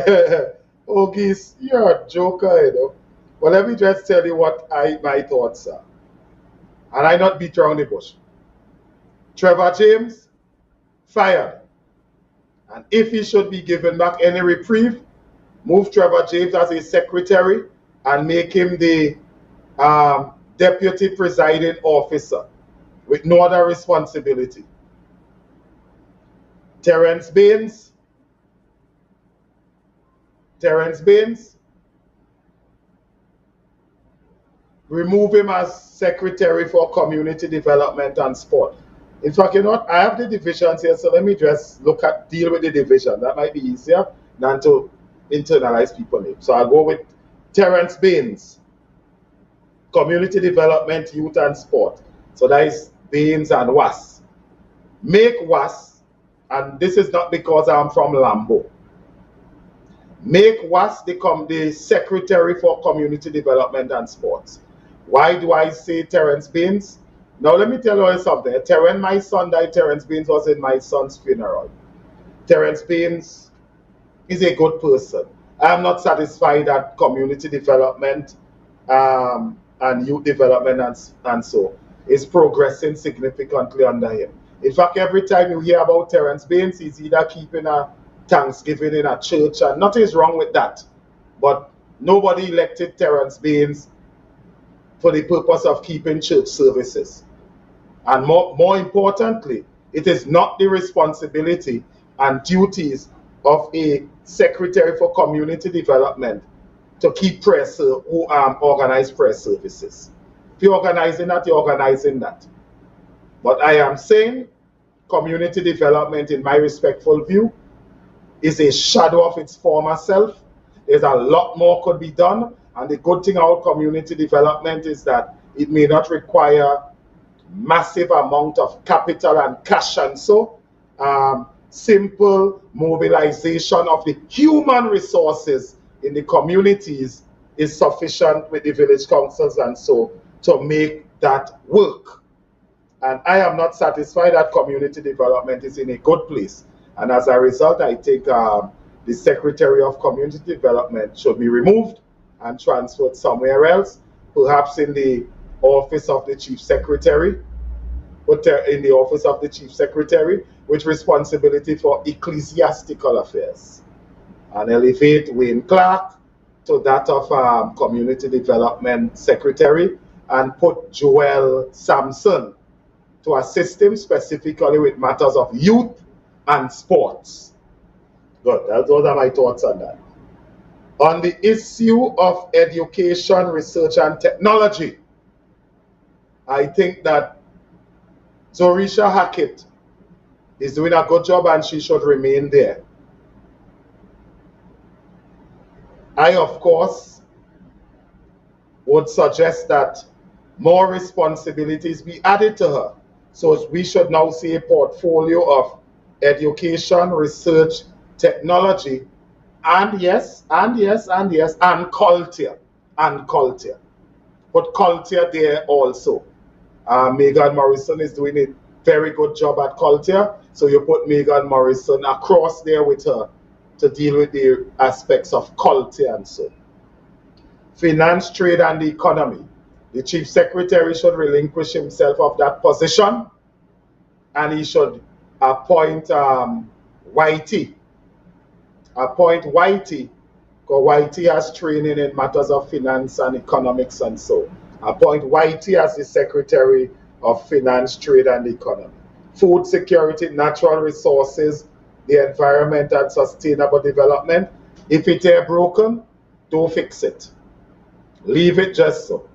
Ogis, you're a joker, you know. But let me just tell you what my thoughts are, and I not beat around the bush. Trevor James fired, and if he should be given back any reprieve, move Trevor James as a secretary and make him the deputy presiding officer with no other responsibility. Terrence Baines, remove him as secretary for community development and sport. In fact, you know what? I have the divisions here, so let me just deal with the division. That might be easier than to internalize people names. So I'll go with Terrence Baines, community development, youth and sport. So that is Baines and Was. Make Was, and this is not because I'm from Lambo, make Was become the secretary for community development and sports. Why do I say Terrence Baines? Now let me tell you something. My son died. Terrence Baines was in my son's funeral. Terrence Baines is a good person. I am not satisfied that community development and youth development and so is progressing significantly under him. In fact, every time you hear about Terrence Baines, he's either keeping a Thanksgiving in a church, and nothing is wrong with that. But nobody elected Terrence Baines for the purpose of keeping church services. And more importantly, it is not the responsibility and duties of a secretary for community development to keep organize press services. If you're organizing that, you're organizing that. But I am saying community development, in my respectful view, is a shadow of its former self. There's a lot more could be done. And the good thing about community development is that it may not require massive amount of capital and cash, and so simple mobilization of the human resources in the communities is sufficient with the village councils and so to make that work. And I am not satisfied that community development is in a good place. And as a result, I think the Secretary of Community Development should be removed and transferred somewhere else, perhaps in the office of the Chief Secretary, with responsibility for ecclesiastical affairs, and elevate Wayne Clark to that of Community Development Secretary, and put Joel Sampson to assist him specifically with matters of youth and sports. Good, those are my thoughts on that. On the issue of education, research, and technology, I think that Zorisha Hackett is doing a good job and she should remain there. I, of course, would suggest that more responsibilities be added to her. So we should now see a portfolio of education, research, technology, And yes, and culture. Put culture there also. Megan Morrison is doing a very good job at culture, so you put Megan Morrison across there with her to deal with the aspects of culture and so. Finance, trade, and the economy. The Chief Secretary should relinquish himself of that position, and he should appoint Whitey. Appoint Whitey, because Whitey has training in matters of finance and economics and so. Appoint Whitey as the Secretary of Finance, Trade and Economy. Food security, natural resources, the environment and sustainable development. If it is broken, don't fix it. Leave it just so.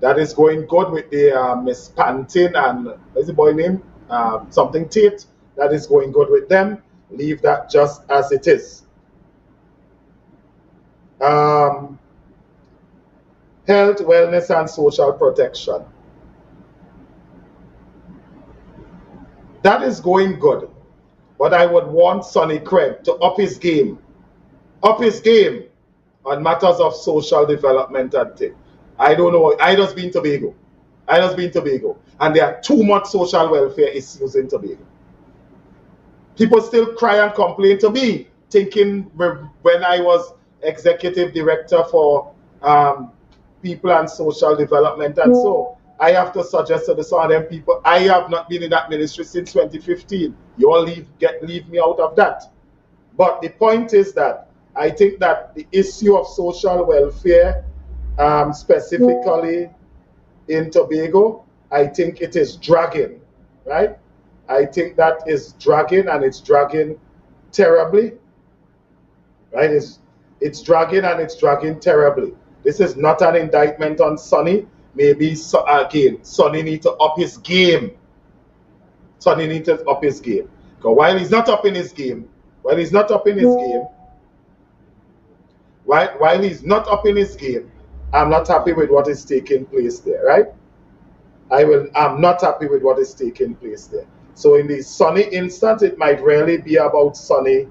That is going good with the Miss Pantin and, what's the boy name? Something Tate. That is going good with them. Leave that just as it is. Health, wellness, and social protection. That is going good. But I would want Sonny Craig to up his game on matters of social development and things. I don't know. I just been Tobago. And there are too much social welfare issues in Tobago. People still cry and complain to me, thinking when I was executive director for people and social development and so, I have to suggest to some of them people, I have not been in that ministry since 2015. You all leave me out of that. But the point is that I think that the issue of social welfare, specifically in Tobago, I think it is dragging, right? I think that is dragging, and it's dragging terribly, right? It's dragging, and it's dragging terribly. This is not an indictment on Sonny. Maybe, again, Sonny needs to up his game. Because while he's not up in his game, I'm not happy with what is taking place there, right? I'm not happy with what is taking place there. So in the Sonny instance, it might really be about Sonny.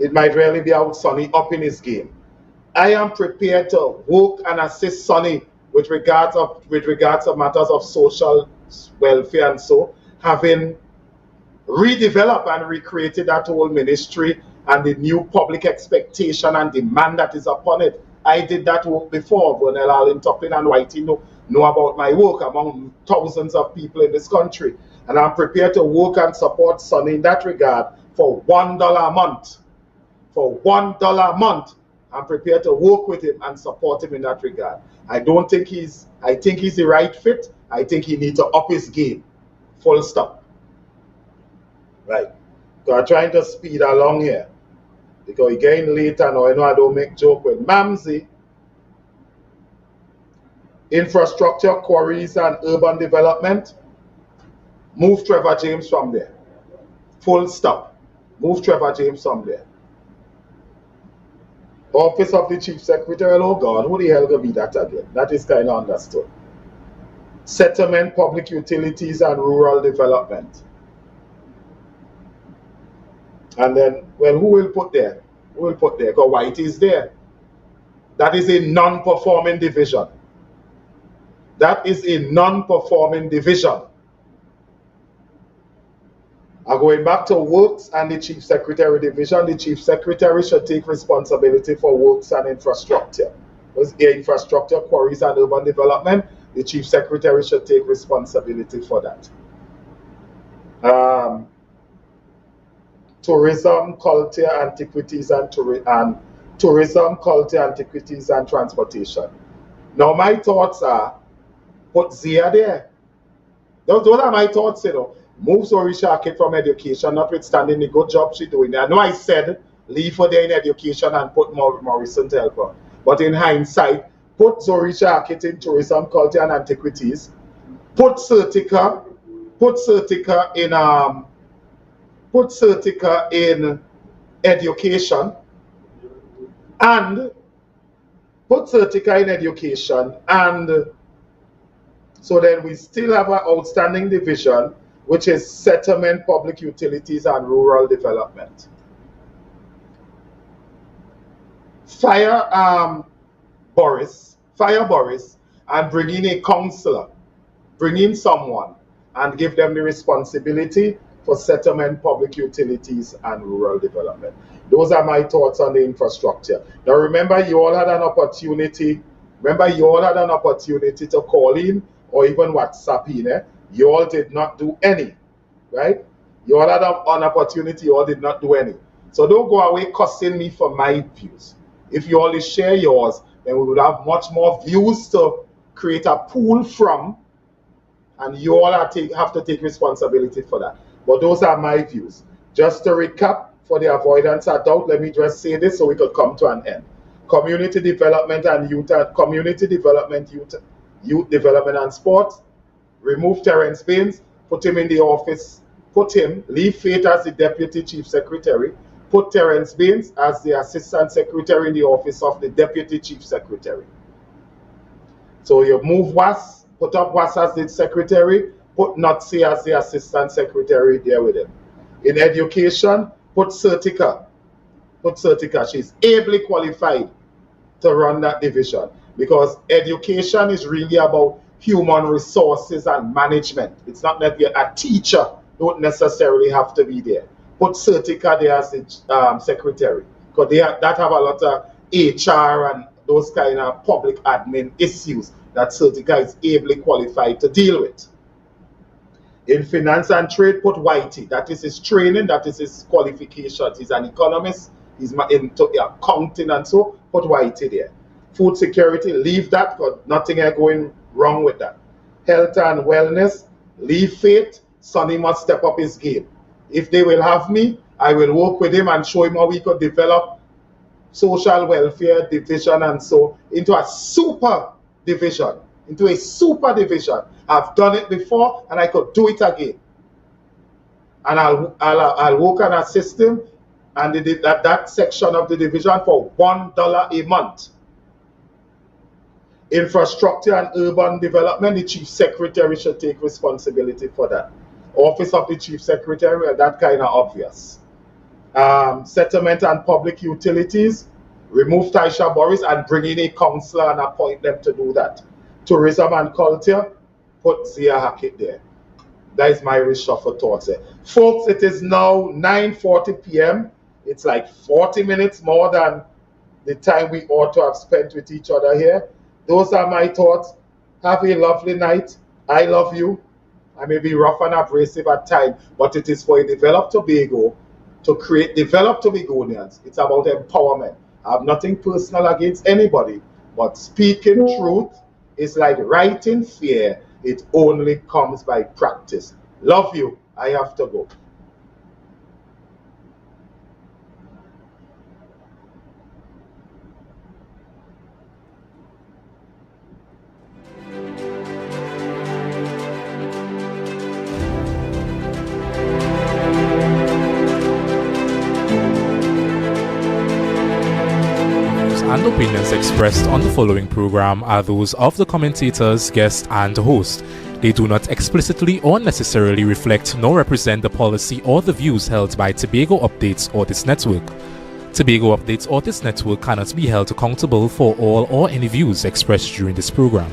It might really be about Sonny up in his game. I am prepared to work and assist Sonny with regards of matters of social welfare and so, having redeveloped and recreated that whole ministry and the new public expectation and demand that is upon it. I did that work before. Vernell Allen Toppin and Whitey know about my work among thousands of people in this country. And I'm prepared to work and support Sonny in that regard for $1 a month. For $1 a month, I'm prepared to work with him and support him in that regard. I think he's the right fit. I think he needs to up his game. Full stop. Right. So I'm trying to speed along here. Because it's getting later now. I know I don't make joke with Mamsie. Infrastructure, quarries, and urban development. Move Trevor James from there. Full stop. Move Trevor James from there. Office of the Chief Secretary, oh God, who the hell could be that again? That is kind of understood. Settlement, public utilities, and rural development. And then, well, who will put there? Who will put there? Because White is there. That is a non-performing division. That is a non-performing division. Going back to Works and the Chief Secretary division, the Chief Secretary should take responsibility for works and infrastructure. Those infrastructure, quarries, and urban development, the Chief Secretary should take responsibility for that. Tourism, culture, antiquities, and tourism, culture, antiquities, and transportation. Now, my thoughts are, put Zia there. Those are my thoughts, you know. Move Zori Sharkit from education, notwithstanding the good job she's doing. I know I said leave her there in education and put Morrison to help her. But in hindsight, put Zori Sharkit in tourism, culture, and antiquities. Put Sertica in education, and so then we still have an outstanding division, which is settlement, public utilities, and rural development. fire Boris, and bring in a counselor, bring in someone, and give them the responsibility for settlement, public utilities, and rural development. Those are my thoughts on the infrastructure. Now remember, you all had an opportunity. To call in or even WhatsApp in. You all did not do any, right? You all had an opportunity. You all did not do any. So don't go away cussing me for my views. If you only share yours, then we would have much more views to create a pool from, and you all have to take responsibility for that. But those are my views. Just to recap, for the avoidance of doubt, let me just say this so we could come to an end. Community development and youth development and sports. Remove Terrence Baines, put him in the office, leave Faith as the Deputy Chief Secretary, put Terrence Baines as the Assistant Secretary in the office of the Deputy Chief Secretary. So you move Was, put up Was as the Secretary, put Notsi as the Assistant Secretary there with him. In education, put Certica. She's ably qualified to run that division because education is really about human resources and management. It's not that a teacher don't necessarily have to be there. Put Certica there as the secretary because that have a lot of HR and those kind of public admin issues that Certica is ably qualified to deal with. In finance and trade, put Whitey. That is his training, that is his qualifications. He's an economist, he's into accounting and so, put Whitey there. Food security, leave that because nothing is going wrong with that. Health and wellness, leave Faith. Sonny must step up his game. If they will have me, I will work with him and show him how we could develop social welfare division and so into a super division. I've done it before and I could do it again. And I'll work on a system and that section of the division for $1 a month. Infrastructure and urban development, the Chief Secretary should take responsibility for that. Office of the Chief Secretary, and that kind of obvious. Settlement and public utilities, remove Taisha Boris and bring in a counselor and appoint them to do that. Tourism and culture, put Zia Hackett there. That is my reshuffle thoughts there. Folks, it is now 9:40 p.m. It's like 40 minutes more than the time we ought to have spent with each other here. Those are my thoughts. Have a lovely night. I love you. I may be rough and abrasive at times, but it is for a developed Tobago to create developed Tobagonians. It's about empowerment. I have nothing personal against anybody, but speaking truth is like writing fear. It only comes by practice. Love you. I have to go. And opinions expressed on the following program are those of the commentators, guests, and host. They do not explicitly or necessarily reflect nor represent the policy or the views held by Tobago Updates or this network. Tobago Updates or this network cannot be held accountable for all or any views expressed during this program.